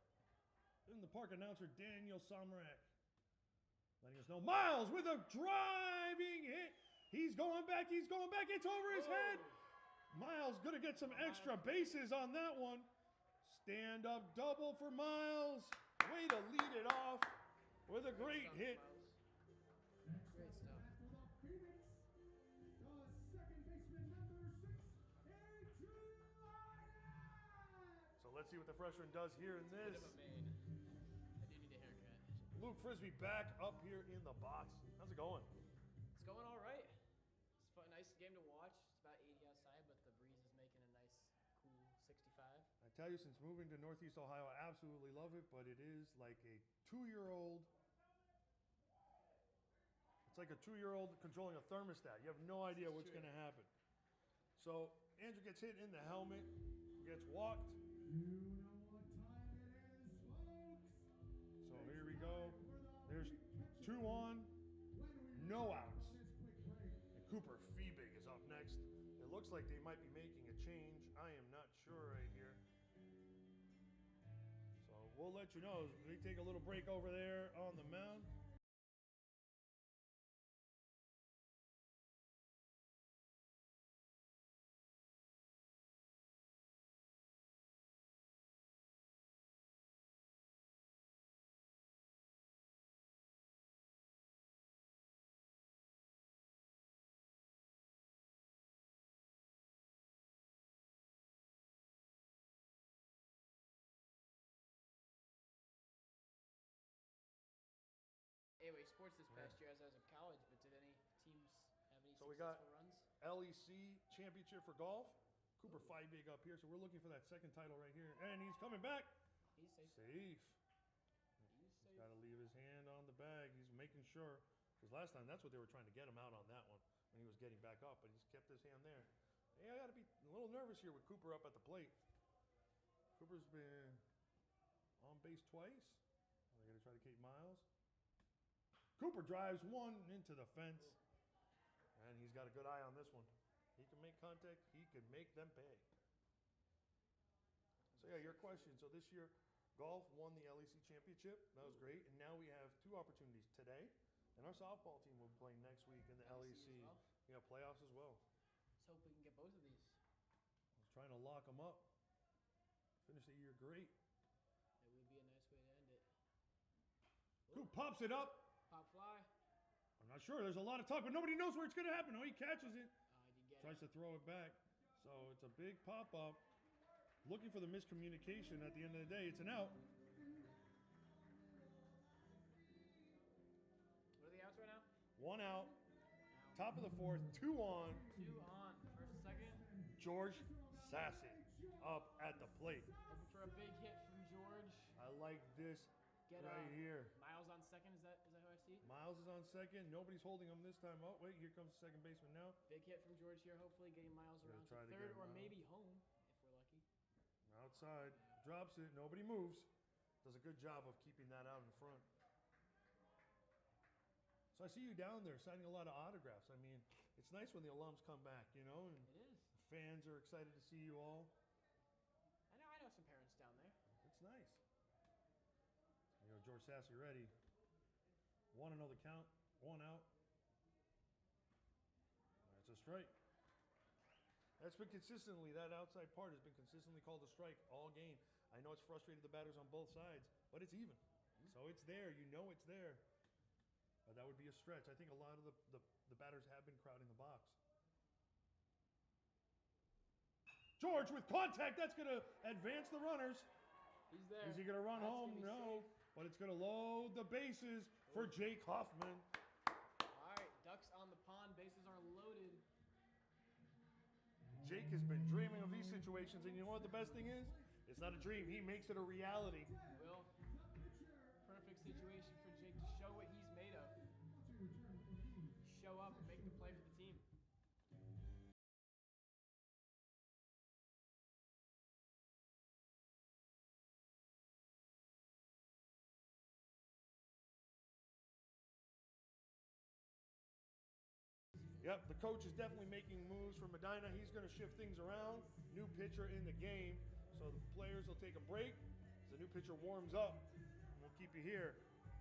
in the park announcer Daniel Somrak letting us know Miles with a driving hit. He's going back, it's over his head. Miles gonna get some extra bases on that one. Stand up double for Miles. Way to lead it off with a great hit. Great stuff. For the Phoenix, the second baseman, number 6, Adrian. So let's see what the freshman does here in Bit this. of a mane. I do need a haircut. Luke Frisbee back up here in the box. How's it going? It's going all right. It's a nice game to watch. It's about 80 outside, but the breeze is making a nice, cool 65. I tell you, since moving to Northeast Ohio, I absolutely love it, but it is like a 2-year-old. It's like a 2-year-old controlling a thermostat. You have no idea what's going to happen. So Andrew gets hit in the helmet, gets walked. You know what time it is, folks. So here we go. There's 2 on, no outs. And Cooper Feebig is up next. It looks like they might be making a change. I am not sure right here. So we'll let you know as we take a little break over there on the mound. Anyway, sports this past year as I was in college, but did any teams have any So we got successful runs? LEC championship for golf. Cooper Feibig up here, so we're looking for that second title right here. And he's coming back. He's safe. Safe. He's He's safe. got to leave his hand on the bag. He's making sure. Because last time, that's what they were trying to get him out on that one when he was getting back up, but he's kept his hand there. Hey, I got to be a little nervous here with Cooper up at the plate. Cooper's been on base twice. They're going to try to keep Miles. Cooper drives one into the fence, and he's got a good eye on this one. He can make contact. He can make them pay. So, yeah, your question. So, this year, golf won the LEC championship. That was great. And now we have two opportunities today. And our softball team will be playing next week in the LEC. As well. Yeah, playoffs as well. Let's hope we can get both of these. I was trying to lock them up. Finish the year great. It would be a nice way to end it. Who pops it up? Pop fly. I'm not sure. There's a lot of talk, but nobody knows where it's going to happen. Oh, he catches it. He did get Tries it. to throw it back. So it's a big pop up. Looking for the miscommunication at the end of the day. It's an out. What are the outs right now? One out. Now. Top of the fourth. 2 on. 2 on. First and second. George Sassy up at the plate. Hoping for a big hit from George. I like this Get right here. Miles on second. Is that who I see? Miles is on second. Nobody's holding him this time. Oh, wait. Here comes the second baseman now. Big hit from George here. Hopefully getting Miles Gonna around to try to third get or Miles. maybe home if we're lucky. Outside. Drops it. Nobody moves. Does a good job of keeping that out in front. So I see you down there signing a lot of autographs. I mean, it's nice when the alums come back, you know, and It is. fans are excited to see you all. I know some parents down there. It's nice. You know, George Sassy ready. Want to know the count? 1 out. That's a strike. That's been consistently, that outside part has been consistently called a strike all game. I know it's frustrated the batters on both sides, but it's even. So it's there. You know it's there. But that would be a stretch. I think a lot of the batters have been crowding the box. George with contact. That's going to advance the runners. He's there. Is he going to run That's home? gonna be No. safe. But it's going to load the bases for Jake Hoffman. All right, ducks on the pond. Bases are loaded. Jake has been dreaming of these situations, and you know what the best thing is? It's not a dream. He makes it a reality. Will. Perfect situation for Jake to show what he's made of. Show up and make the play for the team. Yep, the coach is definitely making moves for Medina. He's going to shift things around. New pitcher in the game. So the players will take a break as the new pitcher warms up. And we'll keep you here.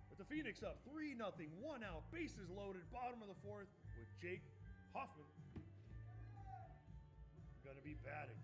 With the Phoenix up 3-0, 1 out, bases loaded, bottom of the fourth with Jake Hoffman going to be batting.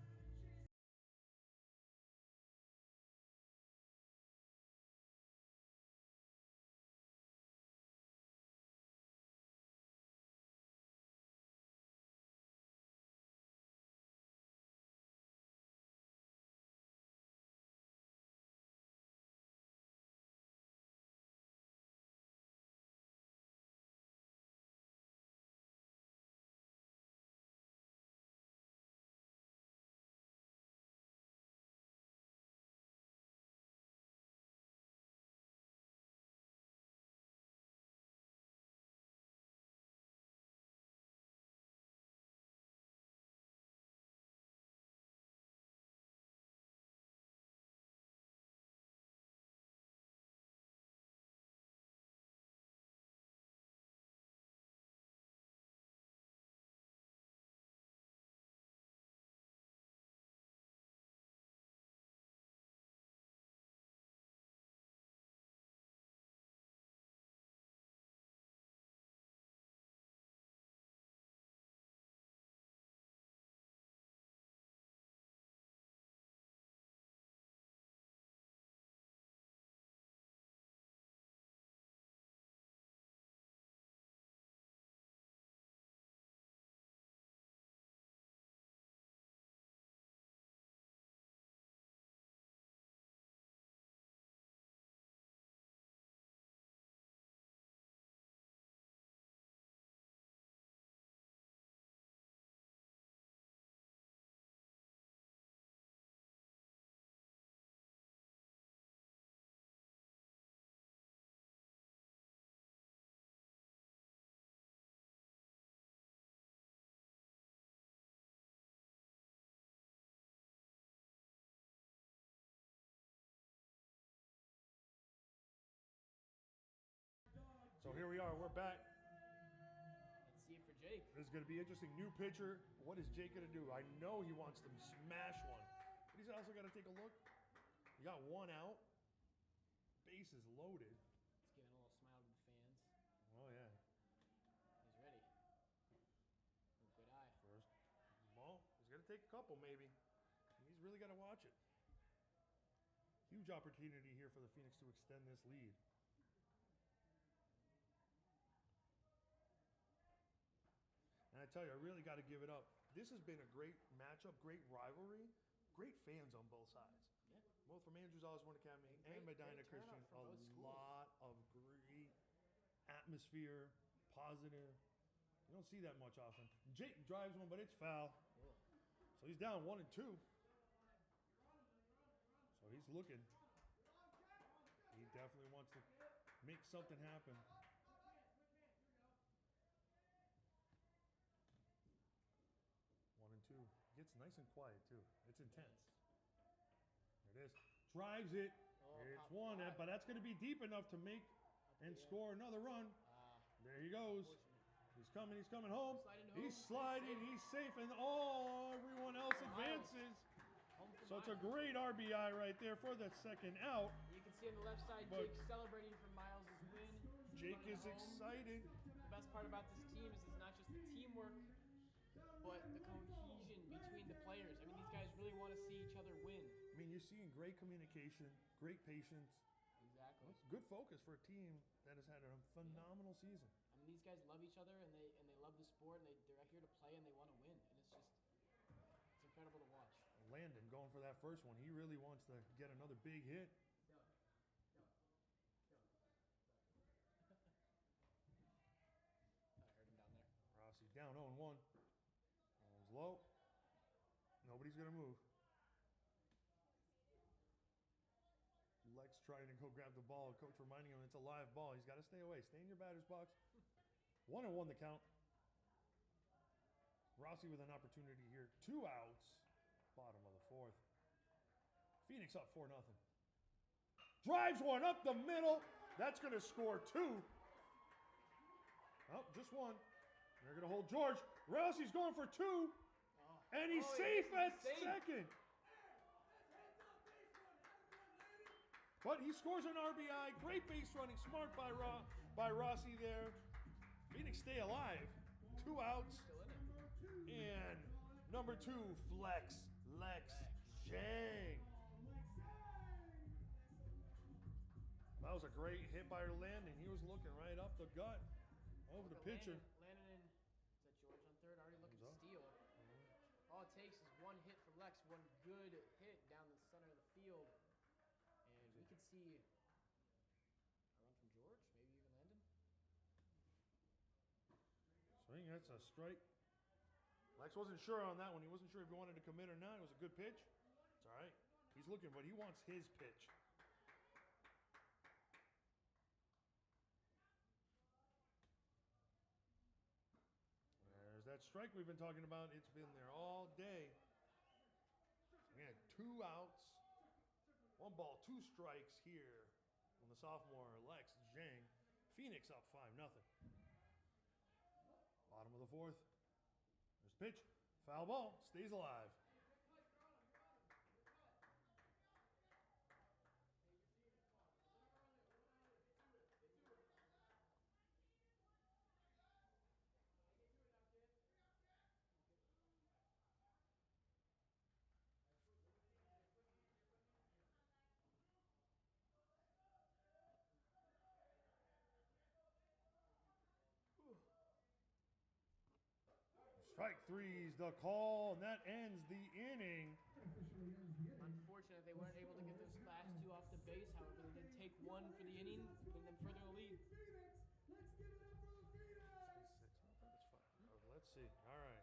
here we are. We're back. Let's see it for Jake. This is going to be interesting. New pitcher. What is Jake going to do? I know he wants to smash one. But he's also got to take a look. He got one out. Bases loaded. He's giving a little smile to the fans. Oh, yeah. He's ready. Oh, good eye. First ball. He's going to take a couple, maybe. He's really got to watch it. Huge opportunity here for the Phoenix to extend this lead. And I tell you, I really got to give it up. This has been a great matchup, great rivalry, great fans on both sides. Yeah. Both from Andrews Osborne Academy and Great Medina turnout Christian. from both A schools. lot of great atmosphere, positive. You don't see that much often. Jake drives one, but it's foul. Cool. So he's down 1-2. So he's looking. He definitely wants to make something happen. One and two. Gets nice and quiet too. It's intense. There it is. Drives it. Oh, It's pop one, fly. but that's going to be deep enough to make and score another run. There he goes. Unfortunate. He's coming home. Sliding home. He's sliding, he's safe, and everyone else advances. Home for So it's a Miles. great RBI right there for the second out. You can see on the left side, But- Jake celebrating for Miles' win. Jake Running is home. excited. The best part about this team is it's not just the teamwork, but the cohesion between the players. I mean, these guys really want to see each other win. I mean, you're seeing great communication, great patience. Exactly. It's good focus for a team that has had a phenomenal season. I mean, these guys love each other and they love the sport and they're here to play and they want to win. And it's incredible to watch. Landon going for that first one. He really wants to get another big hit. I heard him down there. Rossi down 0-1. Ball's low. Nobody's going to move. Lex trying to go grab the ball. Coach reminding him it's a live ball. He's got to stay away. Stay in your batter's box. 1-1 the count. Rossi with an opportunity here. 2 outs. Bottom of the fourth. Phoenix up 4-0. Drives one up the middle. That's going to score 2. Oh, just one. They're going to hold George. Rossi's going for 2. And he's safe at second. But he scores an RBI. Great base running. Smart by Rossi there. Phoenix stay alive. 2 outs. Still in it. And number 2, Lex Zhang. That was a great hit by Landon. He was looking right up the gut over the But pitcher. Landon and is that George on third? Already looking to Comes up. steal. All it takes is one hit from Lex, one good hit down the center of the field, and we could see a run from George, maybe even Landon. Swing, that's a strike. Lex wasn't sure on that one. He wasn't sure if he wanted to commit or not. It was a good pitch. It's all right. He's looking, but he wants his pitch. There's that strike we've been talking about. It's been there all day. We had 2 outs, 1 ball, 2 strikes here on the sophomore Lex Zhang. Phoenix up 5-0. Bottom of the fourth. There's the pitch. Foul ball. Stays alive. Strike 3's the call, and that ends the inning. Unfortunate they weren't able to get those last 2 off the base. However, they did take 1 for the inning, putting them further in the lead. Let's give it up for the Phoenix! That's fine. Let's see. All right.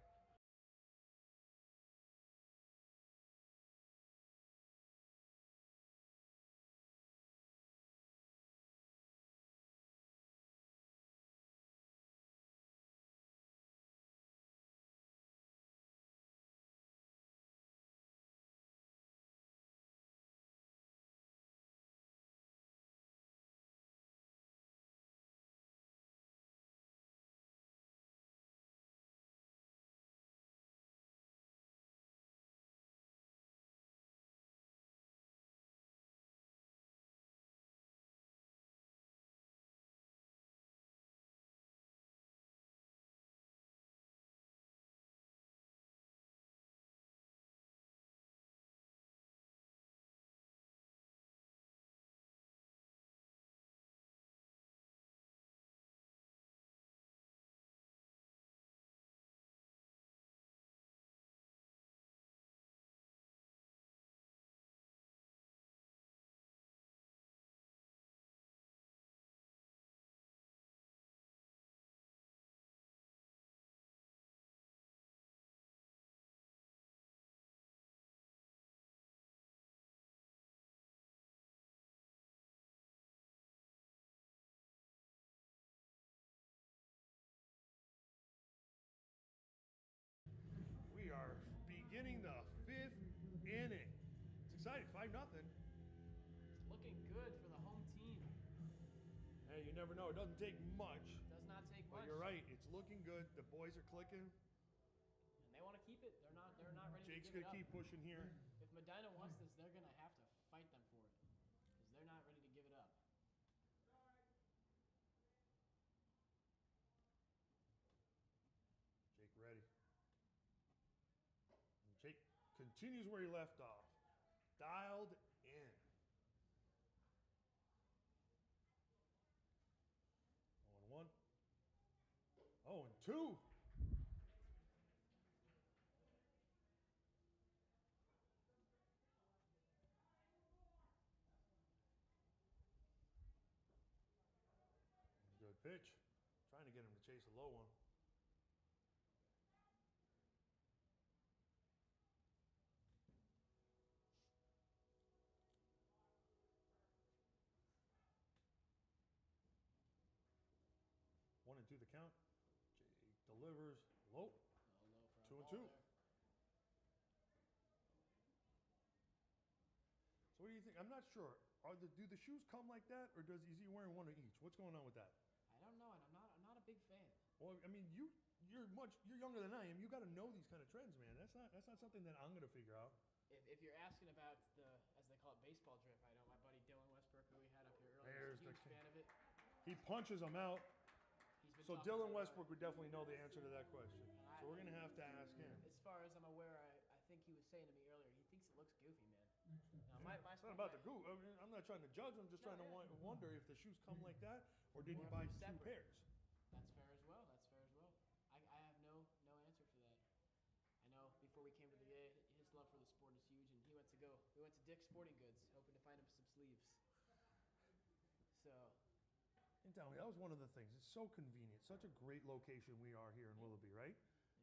No, it doesn't take much. Does not take But much. you're right. It's looking good. The boys are clicking. And they want to keep it. They're not ready Jake's to give going to it keep up. pushing here. If Medina wants this, they're going to have to fight them for it. Because they're not ready to give it up. Jake ready. And Jake continues where he left off. Dialed in. 0-1. 0-2. Good pitch. Trying to get him to chase a low one. One and two the count. Jake delivers low. Oh, low for 2-2. there. So what do you think? I'm not sure. Do the shoes come like that, or is he wearing one of each? What's going on with that? I don't know, and I'm not a big fan. Well, I mean, you're younger than I am. You got to know these kind of trends, man. That's not something that I'm gonna figure out. If you're asking about the, as they call it, baseball drip, I know my buddy Dylan Westbrook, who we had up here earlier, is a huge fan of it. He punches them out. He's been So talking Dylan about it. Westbrook would definitely know the answer to that question. So we're gonna have to ask him. As far as I'm aware, I think he was saying to me earlier, he thinks it looks goofy, man. Next up. Now, It's not about the goo. I mean, I'm not trying to judge. I'm just No, trying to yeah. wonder if the shoes come like that, or did he Or if buy they're two separate. pairs? That's fair as well. That's fair as well. I have no answer for that. I know before we came to the A, his love for the sport is huge, and we went to Dick's Sporting Goods, hoping to find him some sleeves. So, And tell me, that was one of the things. It's so convenient. Such a great location we are here in Willoughby, right?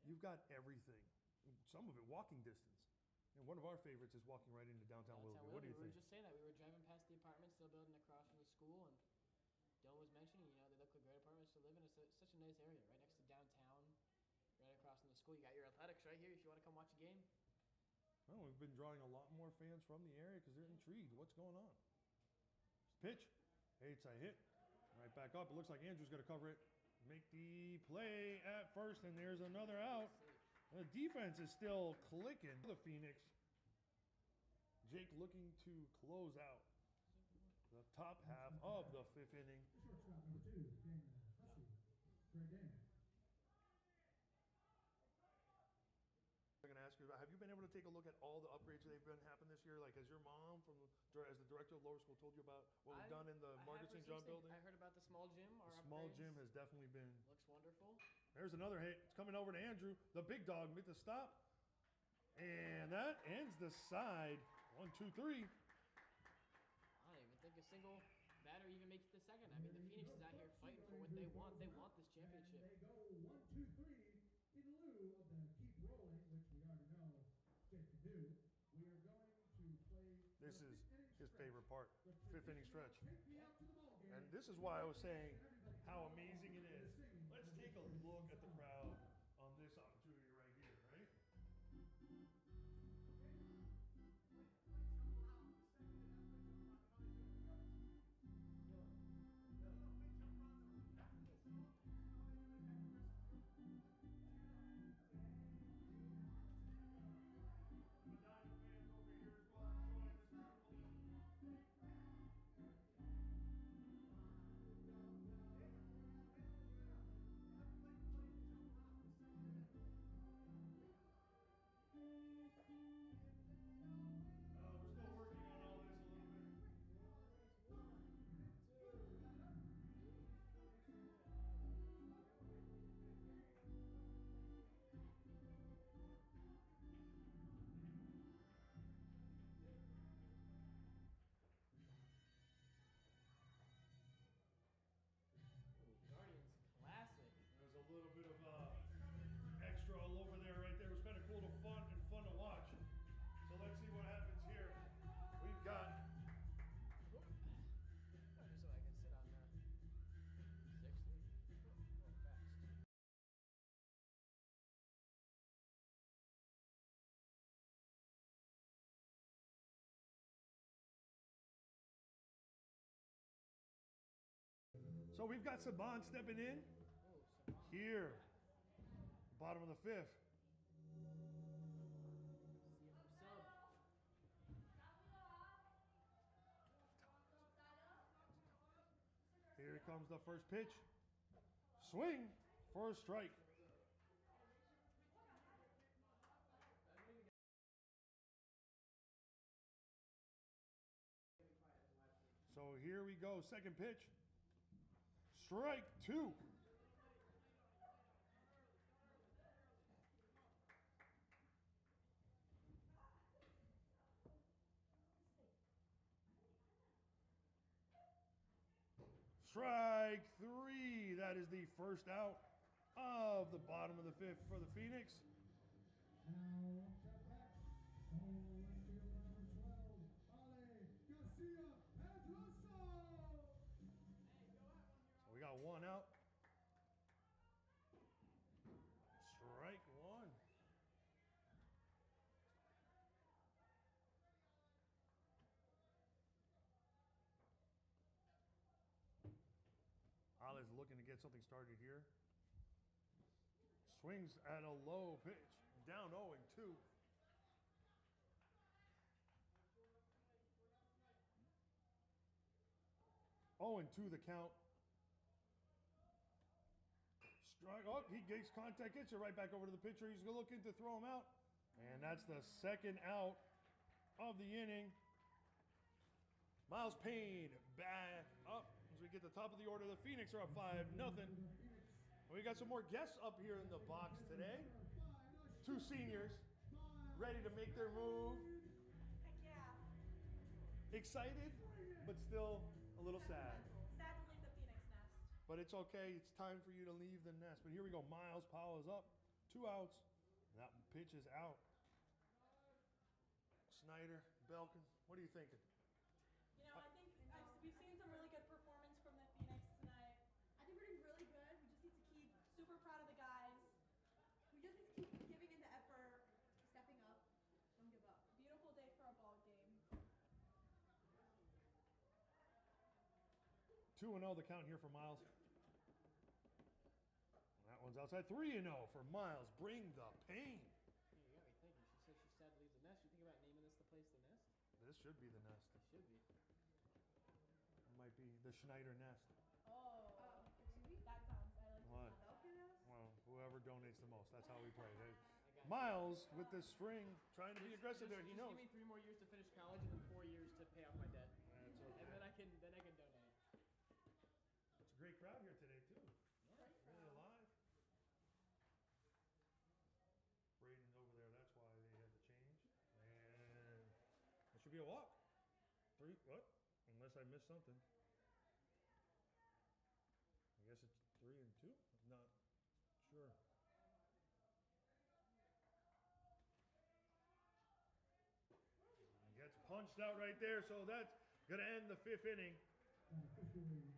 You've got everything. Some of it walking distance. And one of our favorites is walking right into downtown Willoughby. What do you we think? were just saying that. We were driving past the apartment still building across from the school, and Dylan was mentioning, they look like great apartments to live in. It's such a nice area, right next to downtown, right across from the school. You got your athletics right here if you want to come watch a game. Well, we've been drawing a lot more fans from the area because they're intrigued. What's going on? Pitch. It's a hit. Right back up. It looks like Andrew's going to cover it. Make the play at first, and there's another out. The defense is still clicking. The Phoenix. Jake looking to close out the top half of the fifth inning. Shortstop number 2, Damon Hussey. Great game. I'm going to ask you about, have you been able to take a look at all the upgrades that have been happening this year? Like, has your mom, as the director of lower school, told you about what we've done in the Margaret St. John building? I heard about the small gym. The small gym has definitely been. Looks wonderful. There's another hit. It's coming over to Andrew, the big dog, with the stop. And that ends the side. 1, 2, 3. I don't even think a single batter even makes it to second. I mean, the Phoenix is out here fighting for what they want. They want this championship. And they go 1, 2, 3 in lieu of the keep rolling, which we already know Jake can do. We are going to play. This the is fifth inning his stretch. favorite part. The Fifth inning stretch. Take me out to the ball game. And this is why I was saying how amazing it is. Let's take a look at the crowd on this opportunity right here, right? Medina fans over here as well enjoying this beautiful evening. We're still working on all this a little bit. Guardians classic. There's a little bit of extra all over there, right there. It was kind of cool to fun to watch. So let's see what happens here. We've got Just so I can sit on sixth. Fast. So we've got Saban stepping in Oh, Saban. here. Bottom of the fifth. See him from sub. Here comes the first pitch. Swing for a strike. So here we go. Second pitch. Strike 2. Strike 3. That is the first out of the bottom of the fifth for the Phoenix. Now up to bat, home fielder number 12, Ale Garcia Pedroso. So we got one out. Strike 1. Ali's looking to get something started here. Swings at a low pitch. Down 0-2. 0-2 the count. Strike. Oh, he gets contact, gets it right back over to the pitcher. He's looking to throw him out. And that's the second out of the inning. Miles Payne back up as we get the top of the order. The Phoenix are up 5-0. We got some more guests up here in the box today. 2 seniors ready to make their move. Heck yeah. Excited, but still a little sad. Sad to leave the Phoenix nest. But it's okay. It's time for you to leave the nest. But here we go. Miles Powell is up. 2 outs. That pitch is out. Snyder, Belkin, what are you thinking? You know, I think we've seen some really good performance from the Phoenix tonight. I think we're doing really good. We just need to keep super proud of the guys. We just need to keep giving in the effort, stepping up. Don't give up. Beautiful day for a ball game. 2-0 the count here for Miles. That one's outside. 3-0 for Miles. Bring the pain. Hey, you got me thinking. She said she's sad to leave the nest. You think about naming this the place the nest? This should be the nest. It should be. It might be the Schneider nest. Oh, that sounds. I like What? the Falcon nest. Well, whoever donates the most. That's how we play. Hey, I got Miles with the string, trying to be aggressive there. He just knows. Give me 3 more years to finish college and then 4 years to pay off my debt. That's And okay. then I can donate. It's a great crowd here today too. Great Really crowd. alive. Braden's over there. That's why they had to change. And it should be a walk. 3 what? Unless I missed something. I guess it's 3-2. I'm not sure. Gets punched out right there, so that's gonna end the 5th inning. Officially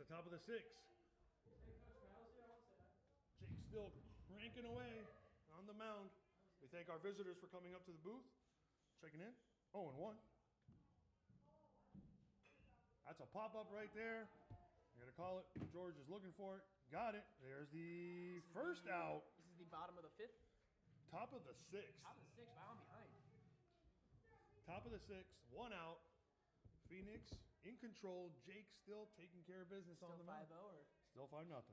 top of the 6th. Jake still cranking away on the mound. We thank our visitors for coming up to the booth, checking in. 0-1. That's a pop-up right there. You're going to call it. George is looking for it. Got it. There's the first out. This is the bottom of the 5th? Top of the 6th. Top of the 6th. Wow, I'm behind. Top of the 6th. 1 out. Phoenix in control. Jake still taking care of business Still on the mound. 5-0 or? Still 5-0. 5-0.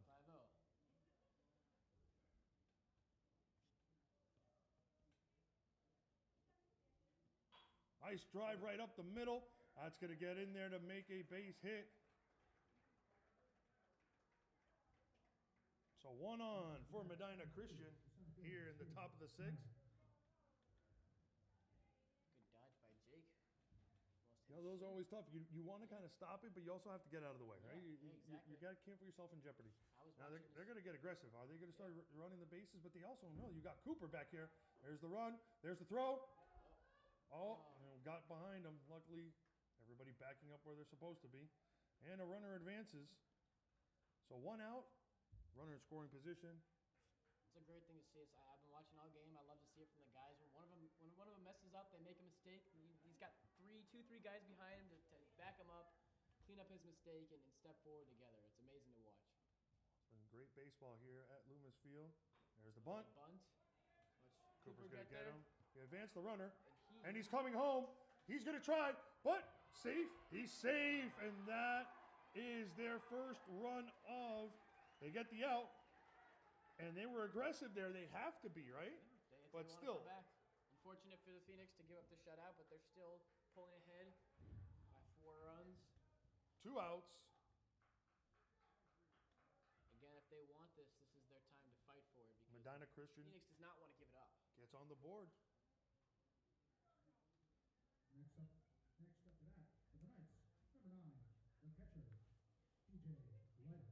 Nice drive right up the middle. That's going to get in there to make a base hit. So 1 on for Medina Christian here in the top of the 6th. Good dodge by Jake. You know, those are always tough. You want to kind of stop it, but you also have to get out of the way, right? Yeah, exactly. You got to can't put yourself in jeopardy. Now watching they're going to get aggressive. Are they going to start running the bases? But they also know you got Cooper back here. There's the run. There's the throw. Got behind him. Luckily, everybody backing up where they're supposed to be. And a runner advances. So 1 out. Runner in scoring position. It's a great thing to see. I've been watching all game. I love to see it from the guys. When one of them messes up, they make a mistake. He's got 3 guys behind him to back him up, clean up his mistake, and step forward together. It's amazing to watch. It's been great baseball here at Loomis Field. There's the bunt. Cooper's going to get him. He advanced the runner, and he's coming home. He's going to try, but safe. He's safe, and that is their first run of. They get the out, and they were aggressive there. They have to be, right? But still. Unfortunate for the Phoenix to give up the shutout, but they're still pulling ahead by 4 runs. 2 outs. Again, if they want this, this is their time to fight for it. Because Medina Christian Phoenix does not want to give it up. Gets on the board. Next up to that, for the Knights, number 9, the catcher, DJ White.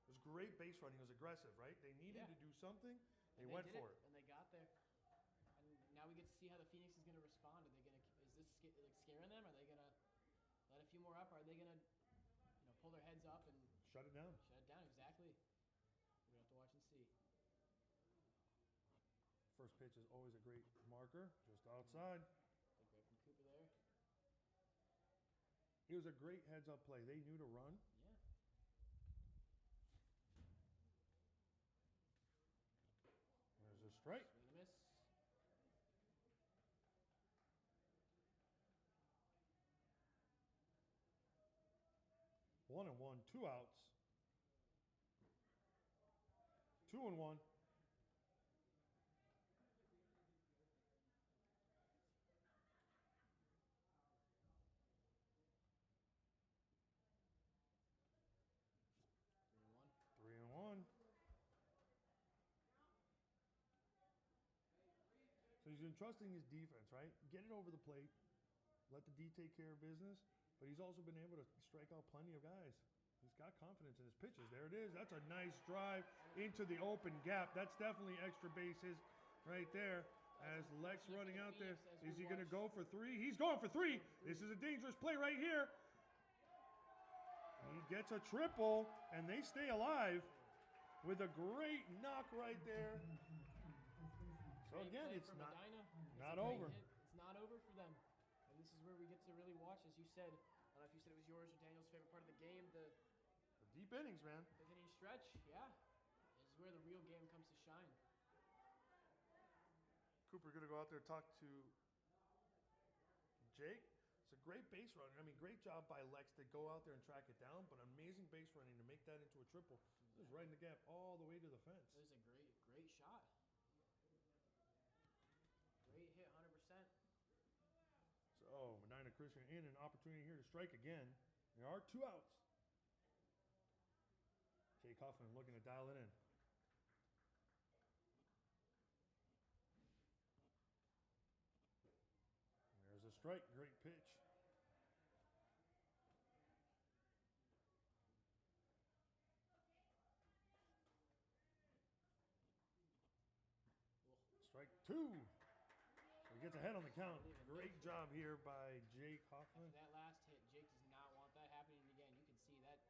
It was great base running. It was aggressive, right? They needed to do something. They went for it. And they got there. And now we get to see how the Phoenix is going to respond. Is this scaring them? Are they going to let a few more up? Are they going to pull their heads up and shut it down? Shut it down, exactly. We're going to have to watch and see. First pitch is always a great marker, just outside. Great from Cooper there. It was a great heads-up play. They knew to run. Yeah. There's a strike. Swing and a miss. One and one, 2 outs. 2-1. So he's entrusting his defense, right? Get it over the plate. Let the D take care of business. But he's also been able to strike out plenty of guys. He's got confidence in his pitches. There it is. That's a nice drive into the open gap. That's definitely extra bases right there. As Lex running out there. Is he going to go for 3? He's going for 3. This is a dangerous play right here. He gets a triple, and they stay alive with a great knock right there. So again, it's not over. It's not over for them. And this is where we get to really watch, as you said. I don't know if you said it was yours or Daniel's favorite part of the game. The deep innings, man. The inning stretch, yeah. This is where the real game comes to shine. Cooper going to go out there and talk to Jake. It's a great base running. I mean, great job by Lex to go out there and track it down, but amazing base running to make that into a triple. Just right in the gap all the way to the fence. It was a great shot. Great hit, 100%. So, Medina Christian in an opportunity here to strike again. There are 2 outs. Jake Huffman looking to dial it in. There's a strike. Great pitch. Strike 2. So he gets ahead on the count. Great job here by Jake Hoffman. After that last hit, Jake does not want that happening again. You can see that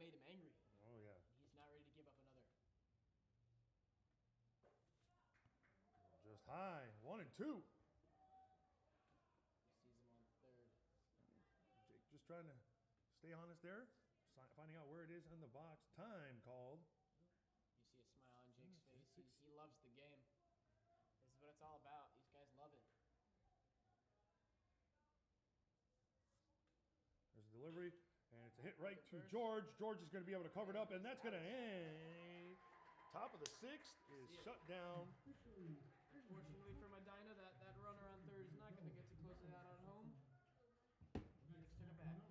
made him angry. Oh, yeah. He's not ready to give up another. Just high. 1 and 2. He sees him on third. Jake just trying to stay honest there. Finding out where it is in the box. Time called. You see a smile on Jake's face. He loves the game. This is what it's all about. These guys love it. There's a delivery, and it's a hit right to George. George is going to be able to cover it up, and that's going to end. Top of the 6th is shut down. Unfortunately for Medina, that runner on third is not going to get to close it out on home. Phoenix took it back.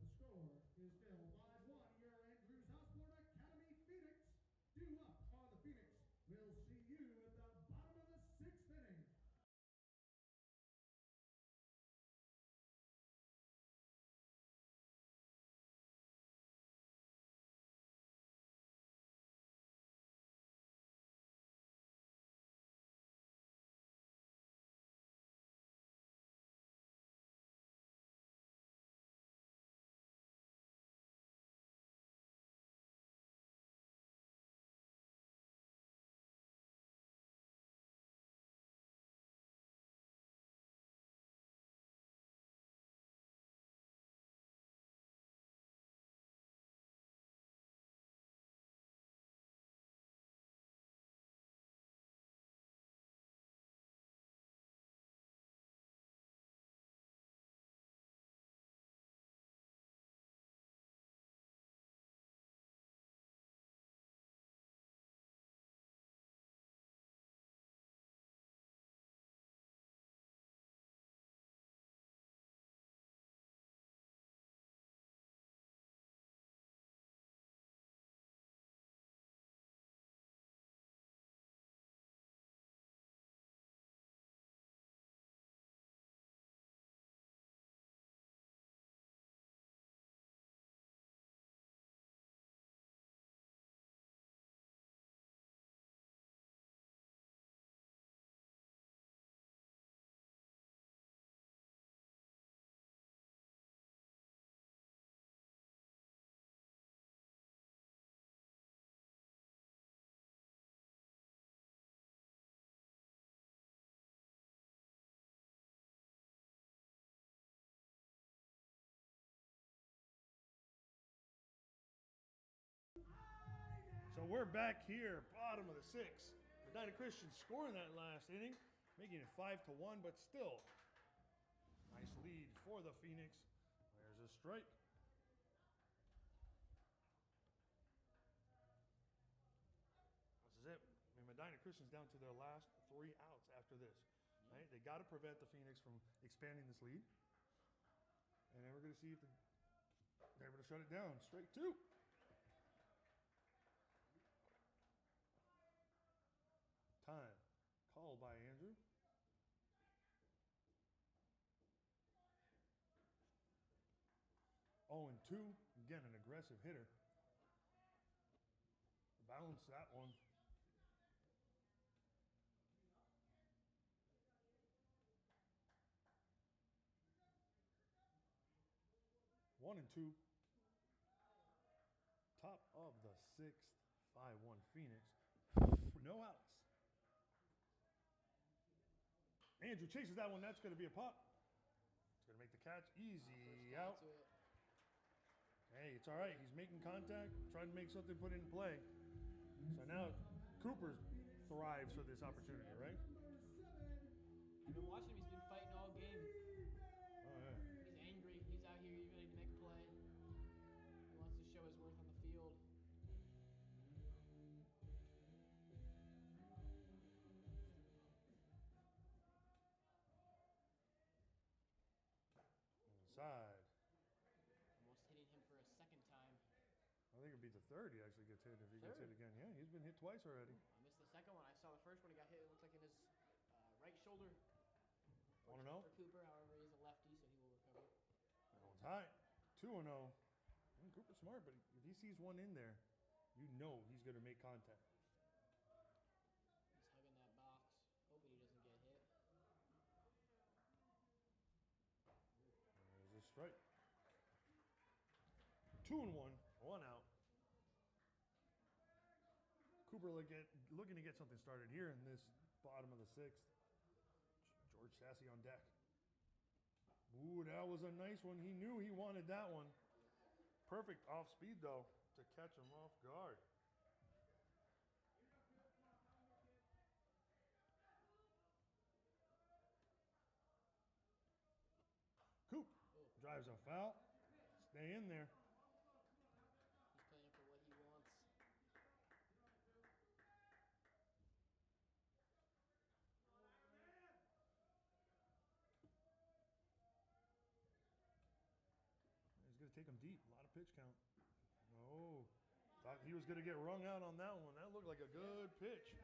But the score is still 5-1. Your Andrews Osborne Academy Phoenix. Due up on the Phoenix. We'll see you at the bottom of the 6th inning. So we're back here, bottom of the 6th. Medina Christian scoring that last inning, making it 5-1, but still nice lead for the Phoenix. There's a strike. This is it. I mean, Medina Christian's down to their last 3 outs after this. Right? They got to prevent the Phoenix from expanding this lead. And then we're going to see if they're able to shut it down. Straight 2. Time called by Andrew. Oh, and 2. Again, an aggressive hitter. Balance that one. One and 2. Top of the 6th. 5-1 Phoenix. No outs. Andrew chases that one. That's going to be a pop. It's going to make the catch easy out. Hey, it's all right. He's making contact, trying to make something put in play. So now Cooper thrives for this opportunity, right? I've been watching him. He's been fighting all game. Oh, yeah. He's angry. He's out here. He's ready to make a play. He wants to show his worth on the field. Inside. Almost hitting him for a second time. I think it'd be the third he actually gets hit if he gets hit again. Yeah, he's been hit twice already. I missed the second one. I saw the first one. He got hit. It looked like in his right shoulder. 1-0. For Cooper, however, he's a lefty, so he will recover. That one's high. 2-0. Cooper's smart, but if he sees one in there, you know he's going to make contact. He's hugging that box, hoping he doesn't get hit. There's a strike. 2-1, 1 out. Cooper looking to get something started here in this bottom of the 6th. George Sassy on deck. Ooh, that was a nice one. He knew he wanted that one. Perfect off speed, though, to catch him off guard. Coop drives a foul. Stay in there. He's playing for what he wants. He's going to take him deep. A lot of pitch count. Oh, thought he was going to get wrung out on that one. That looked like a good pitch.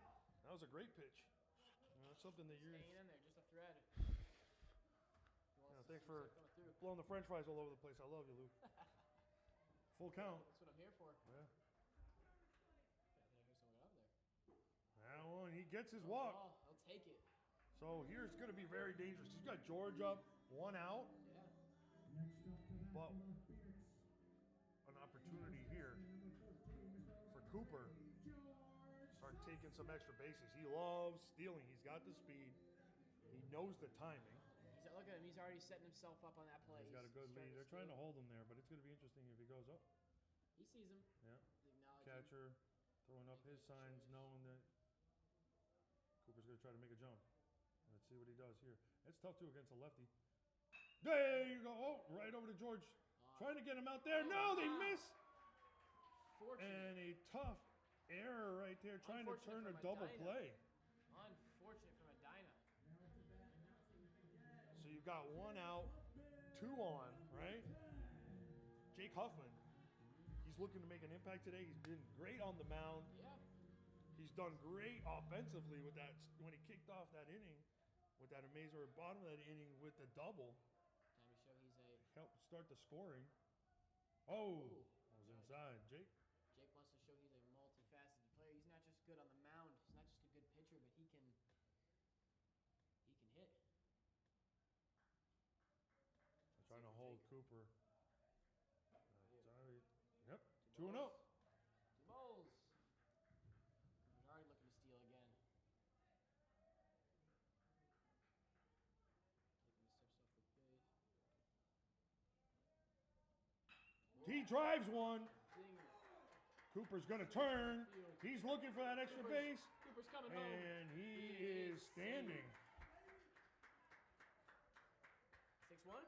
That was a great pitch. That's something that you're... Staying in there, just a thread. Yeah, thanks for blowing the french fries all over the place. I love you, Luke. Full count. That's what I'm here for. Yeah. I hear someone out there. That one, he gets his walk. Oh, I'll take it. So here's going to be very dangerous. He's got George up, 1 out. Yeah. But an opportunity here for Cooper. Start taking some extra bases. He loves stealing. He's got the speed. He knows the timing. Look at him. He's already setting himself up on that play. He's got a good lead. They're trying to hold him there, but it's going to be interesting if he goes up. He sees him. Yeah. He's acknowledging. Catcher throwing up his signs, knowing that Cooper's going to try to make a jump. Let's see what he does here. It's tough, too, against a lefty. There you go. Oh, right over to George. Trying to get him out there. No, they miss. And a tough error right there, trying to turn a double play. Unfortunate for Medina. So you've got 1 out, 2 on, right? Jake Huffman, he's looking to make an impact today. He's been great on the mound. Yeah. He's done great offensively with that when he kicked off that inning with that amazing bottom of that inning with the double. Time to show he's a... Helped start the scoring. Oh, that was inside. Jake wants to show he's a multifaceted player. He's not just good on the mound. He's not just a good pitcher, but he can hit. Trying to hold Cooper. Yep, 2-0. 2 balls. He's already looking to steal again. Taking steps off the base. He drives one. Dinger. Cooper's going to turn. He's looking for that extra base. Cooper's coming home. And he is standing. 6-1.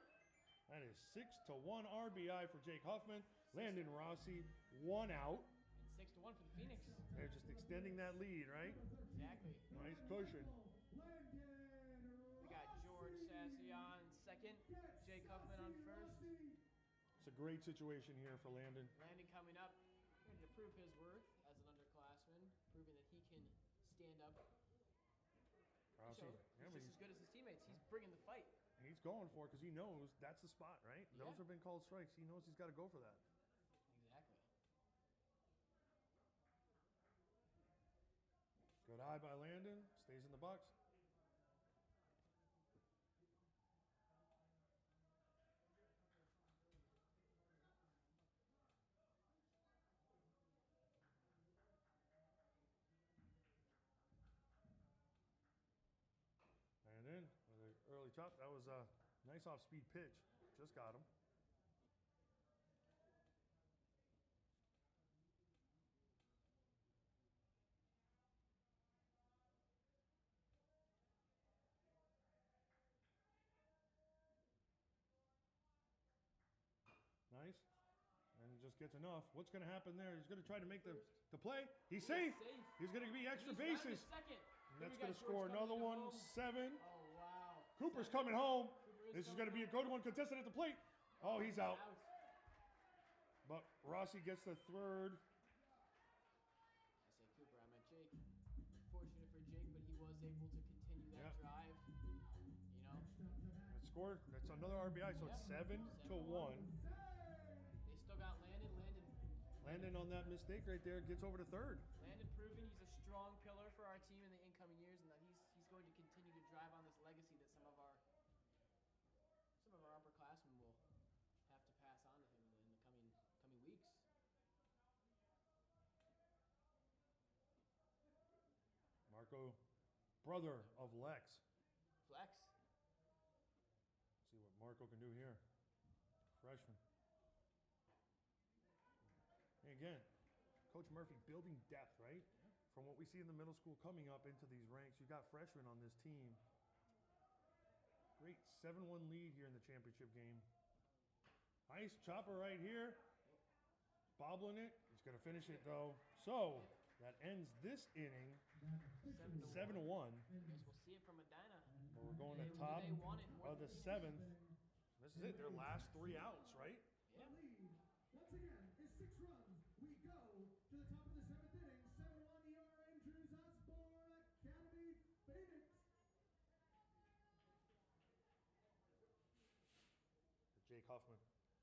That is 6-1 RBI for Jake Huffman. Landon Rossi, 1 out. And 6-1 for the Phoenix. They're just extending that lead, right? Exactly. Nice cushion. We got George Sassy on second. Jake Huffman on first. It's a great situation here for Landon. Landon coming up, ready to prove his worth as an underclassman, proving that he can stand up. Rossi, He's just as good as his teammates. He's bringing the fight. He's going for it because he knows that's the spot, right? Yeah. Those have been called strikes. He knows he's got to go for that. Exactly. Good eye by Landon. Stays in the box. And in with an early chop. That was a nice off-speed pitch. Just got him. Nice. And just gets enough. What's going to happen there? He's going to try to make the play. He's safe. He's going to be extra bases. And that's going to score another one. 7. Oh, wow. Cooper's coming home. This is going to be a good one. Contested at the plate. Oh, he's out. But Rossi gets the third. I say Cooper, I meant Jake. Fortunate for Jake, but he was able to continue that drive. You know? It scored. That's another RBI, so it's 7-1. They still got Landon. Landon on that mistake right there gets over to third. Landon proving he's a strong pillar for our team in the incoming years, and that he's going to continue to drive on this legacy that some of our upperclassmen will have to pass on to him in the coming weeks. Marco, brother of Lex. Flex. See what Marco can do here. Freshman. And again, Coach Murphy building depth, right? From what we see in the middle school coming up into these ranks, you've got freshmen on this team. Great 7-1 lead here in the championship game. Nice chopper right here. Bobbling it. He's going to finish it though. So that ends this inning. 7-1. Guess we'll see it from Medina. We're going to They top want it more of the than 7th. This is it. Their last 3 outs, right? Yeah. The lead, once again, is 6 runs. We go to the top of the 7th inning. 7-1 your Andrews Osborne Academy Phoenix. Jake Huffman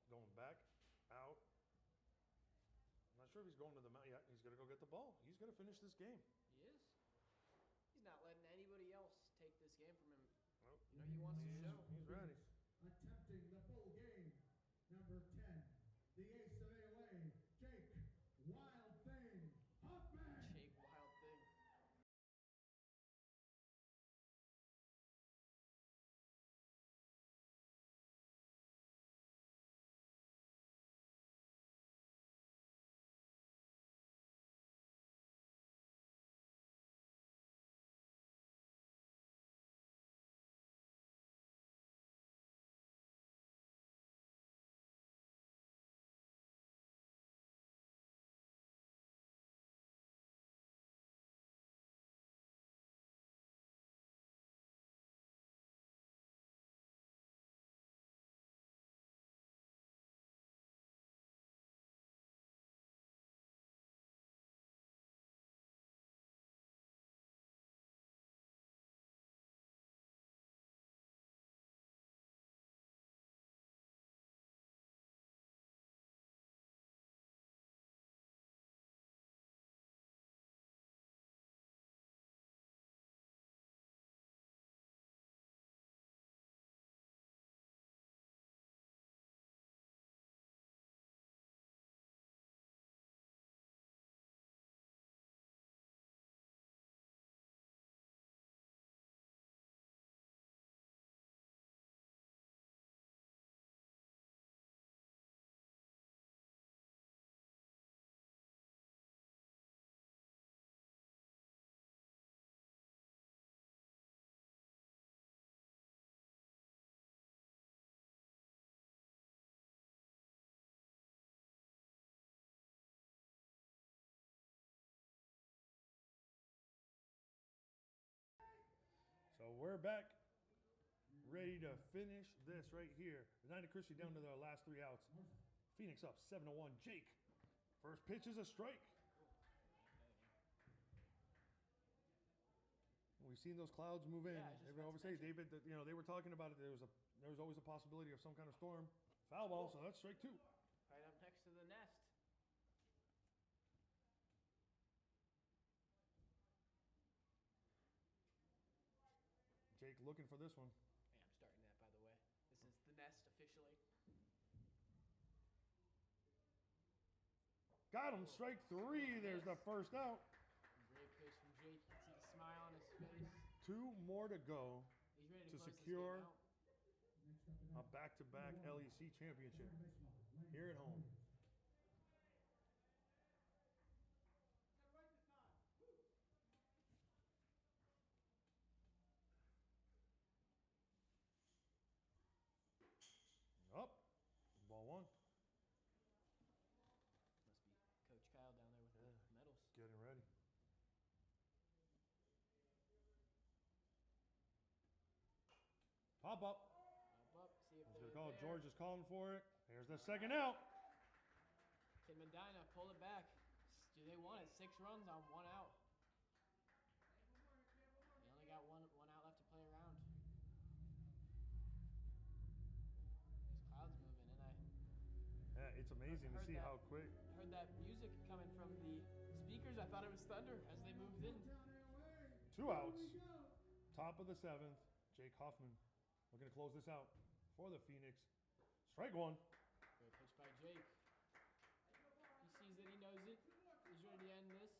going back, out. I'm not sure if he's going to the mound. Yeah, he's going to go get the ball. He's going to finish this game. He is. He's not letting anybody else take this game from him. Nope. You know, he wants to show. He's ready. Attempting the full game. Number 10, the ace of AOA, Jake Wild Thing Huffman. Jake Wild Thing. So we're back, ready to finish this right here. Medina Christie down to their last 3 outs. Phoenix up 7-1. Jake, first pitch is a strike. We've seen those clouds move in. Yeah, I just Everyone always say, meant to David, that, you know, they were talking about it. There was always a possibility of some kind of storm. Foul ball, so that's strike 2. Right up next to the nest. Jake looking for this one. Hey, I'm starting that, by the way. This is the nest officially. Got him, strike 3. There's the first out. Great pitch from Jake. You can see the smile on his face. 2 more to go He's ready to close this secure game a out. back-to-back LEC championship here at home. Up, ball 1. Must be Coach Kyle down there with the medals. Getting ready. Pop up. Up, see if He's they're gonna call. there. George is calling for it. Here's the second out. Can Medina pull it back? Do they want it? 6 runs on 1 out. They only got one out left to play around. These clouds moving, and I Yeah, it's amazing to Heard see that. how quick. heard that music coming from the speakers. I thought it was thunder as they moved in. 2 outs. Top of the 7th. Jake Hoffman looking to close this out for the Phoenix. Strike 1. Great pitch by Jake. He sees it. He knows it. He's ready to end this.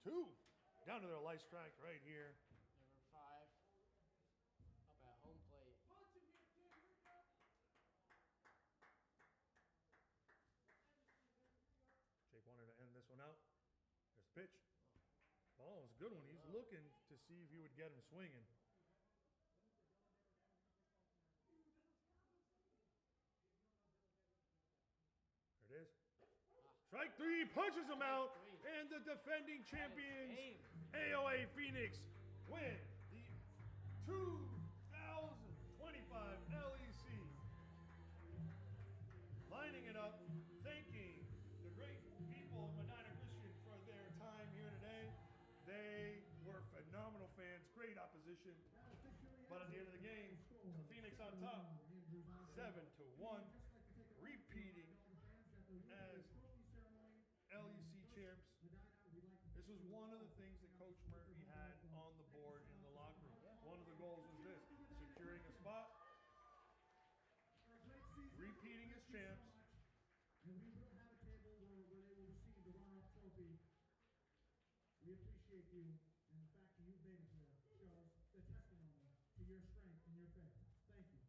2. Down to their light strike right here. Number 5. Up at home plate. Jake wanted to end this one out. There's the pitch. Ball is a good one. He's looking to see if he would get him swinging. There it is. Strike 3, punches him out, and the defending champions, AOA Phoenix, win the 2025 LEC. Lining it up, thanking the great people of Medina Christian for their time here today. They were phenomenal fans, great opposition, but at the end of the game, Phoenix on top, 7-1, repeating as LEC champs. This was one of the things that Coach Murphy had on the board in the locker room. One of the goals was this, securing a spot, repeating as champs. And we will have a table where they will receive the runner-up trophy. We appreciate you, and the fact that you've made it here shows the testimony to your strength and your faith. Thank you.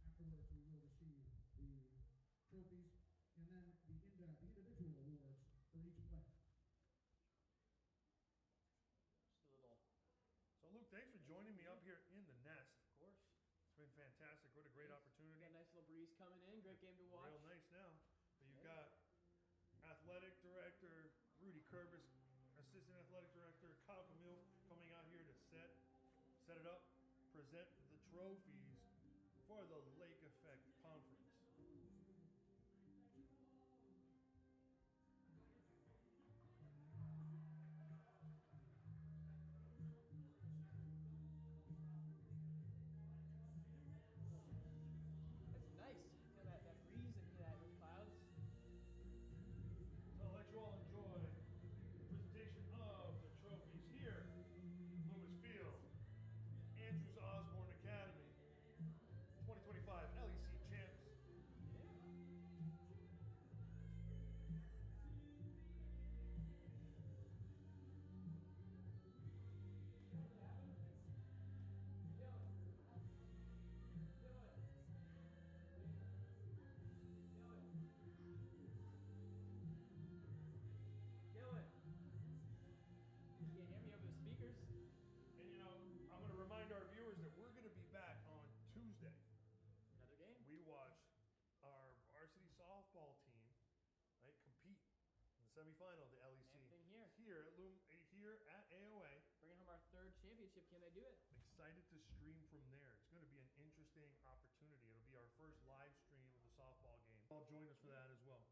Afterwards, we will receive the trophies and then the individual awards for each player. Just a little. So Luke, thanks for joining me up here in the nest. Of course. It's been fantastic. What a great opportunity. Got a nice little breeze coming in. Great game to watch. Real nice now. But you've got athletic director Rudy Kurbis, assistant athletic director Kyle Camille coming out here to set it up, present the trophies for the Lake Effect Conference. That's nice. Feel that breeze and that those clouds. So I'll let you all enjoy the presentation of the trophies here, Loomis Field, Andrews Osborne Academy, 2025 LEC champs. I'm going to remind our viewers that we're going to be back on Tuesday. Another game. We watch our varsity softball team, right, compete in the semifinal of the LEC. Same thing here. Here at AOA. Bringing home our 3rd championship. Can they do it? Excited to stream from there. It's going to be an interesting opportunity. It'll be our first live stream of the softball game. I'll join us for that as well.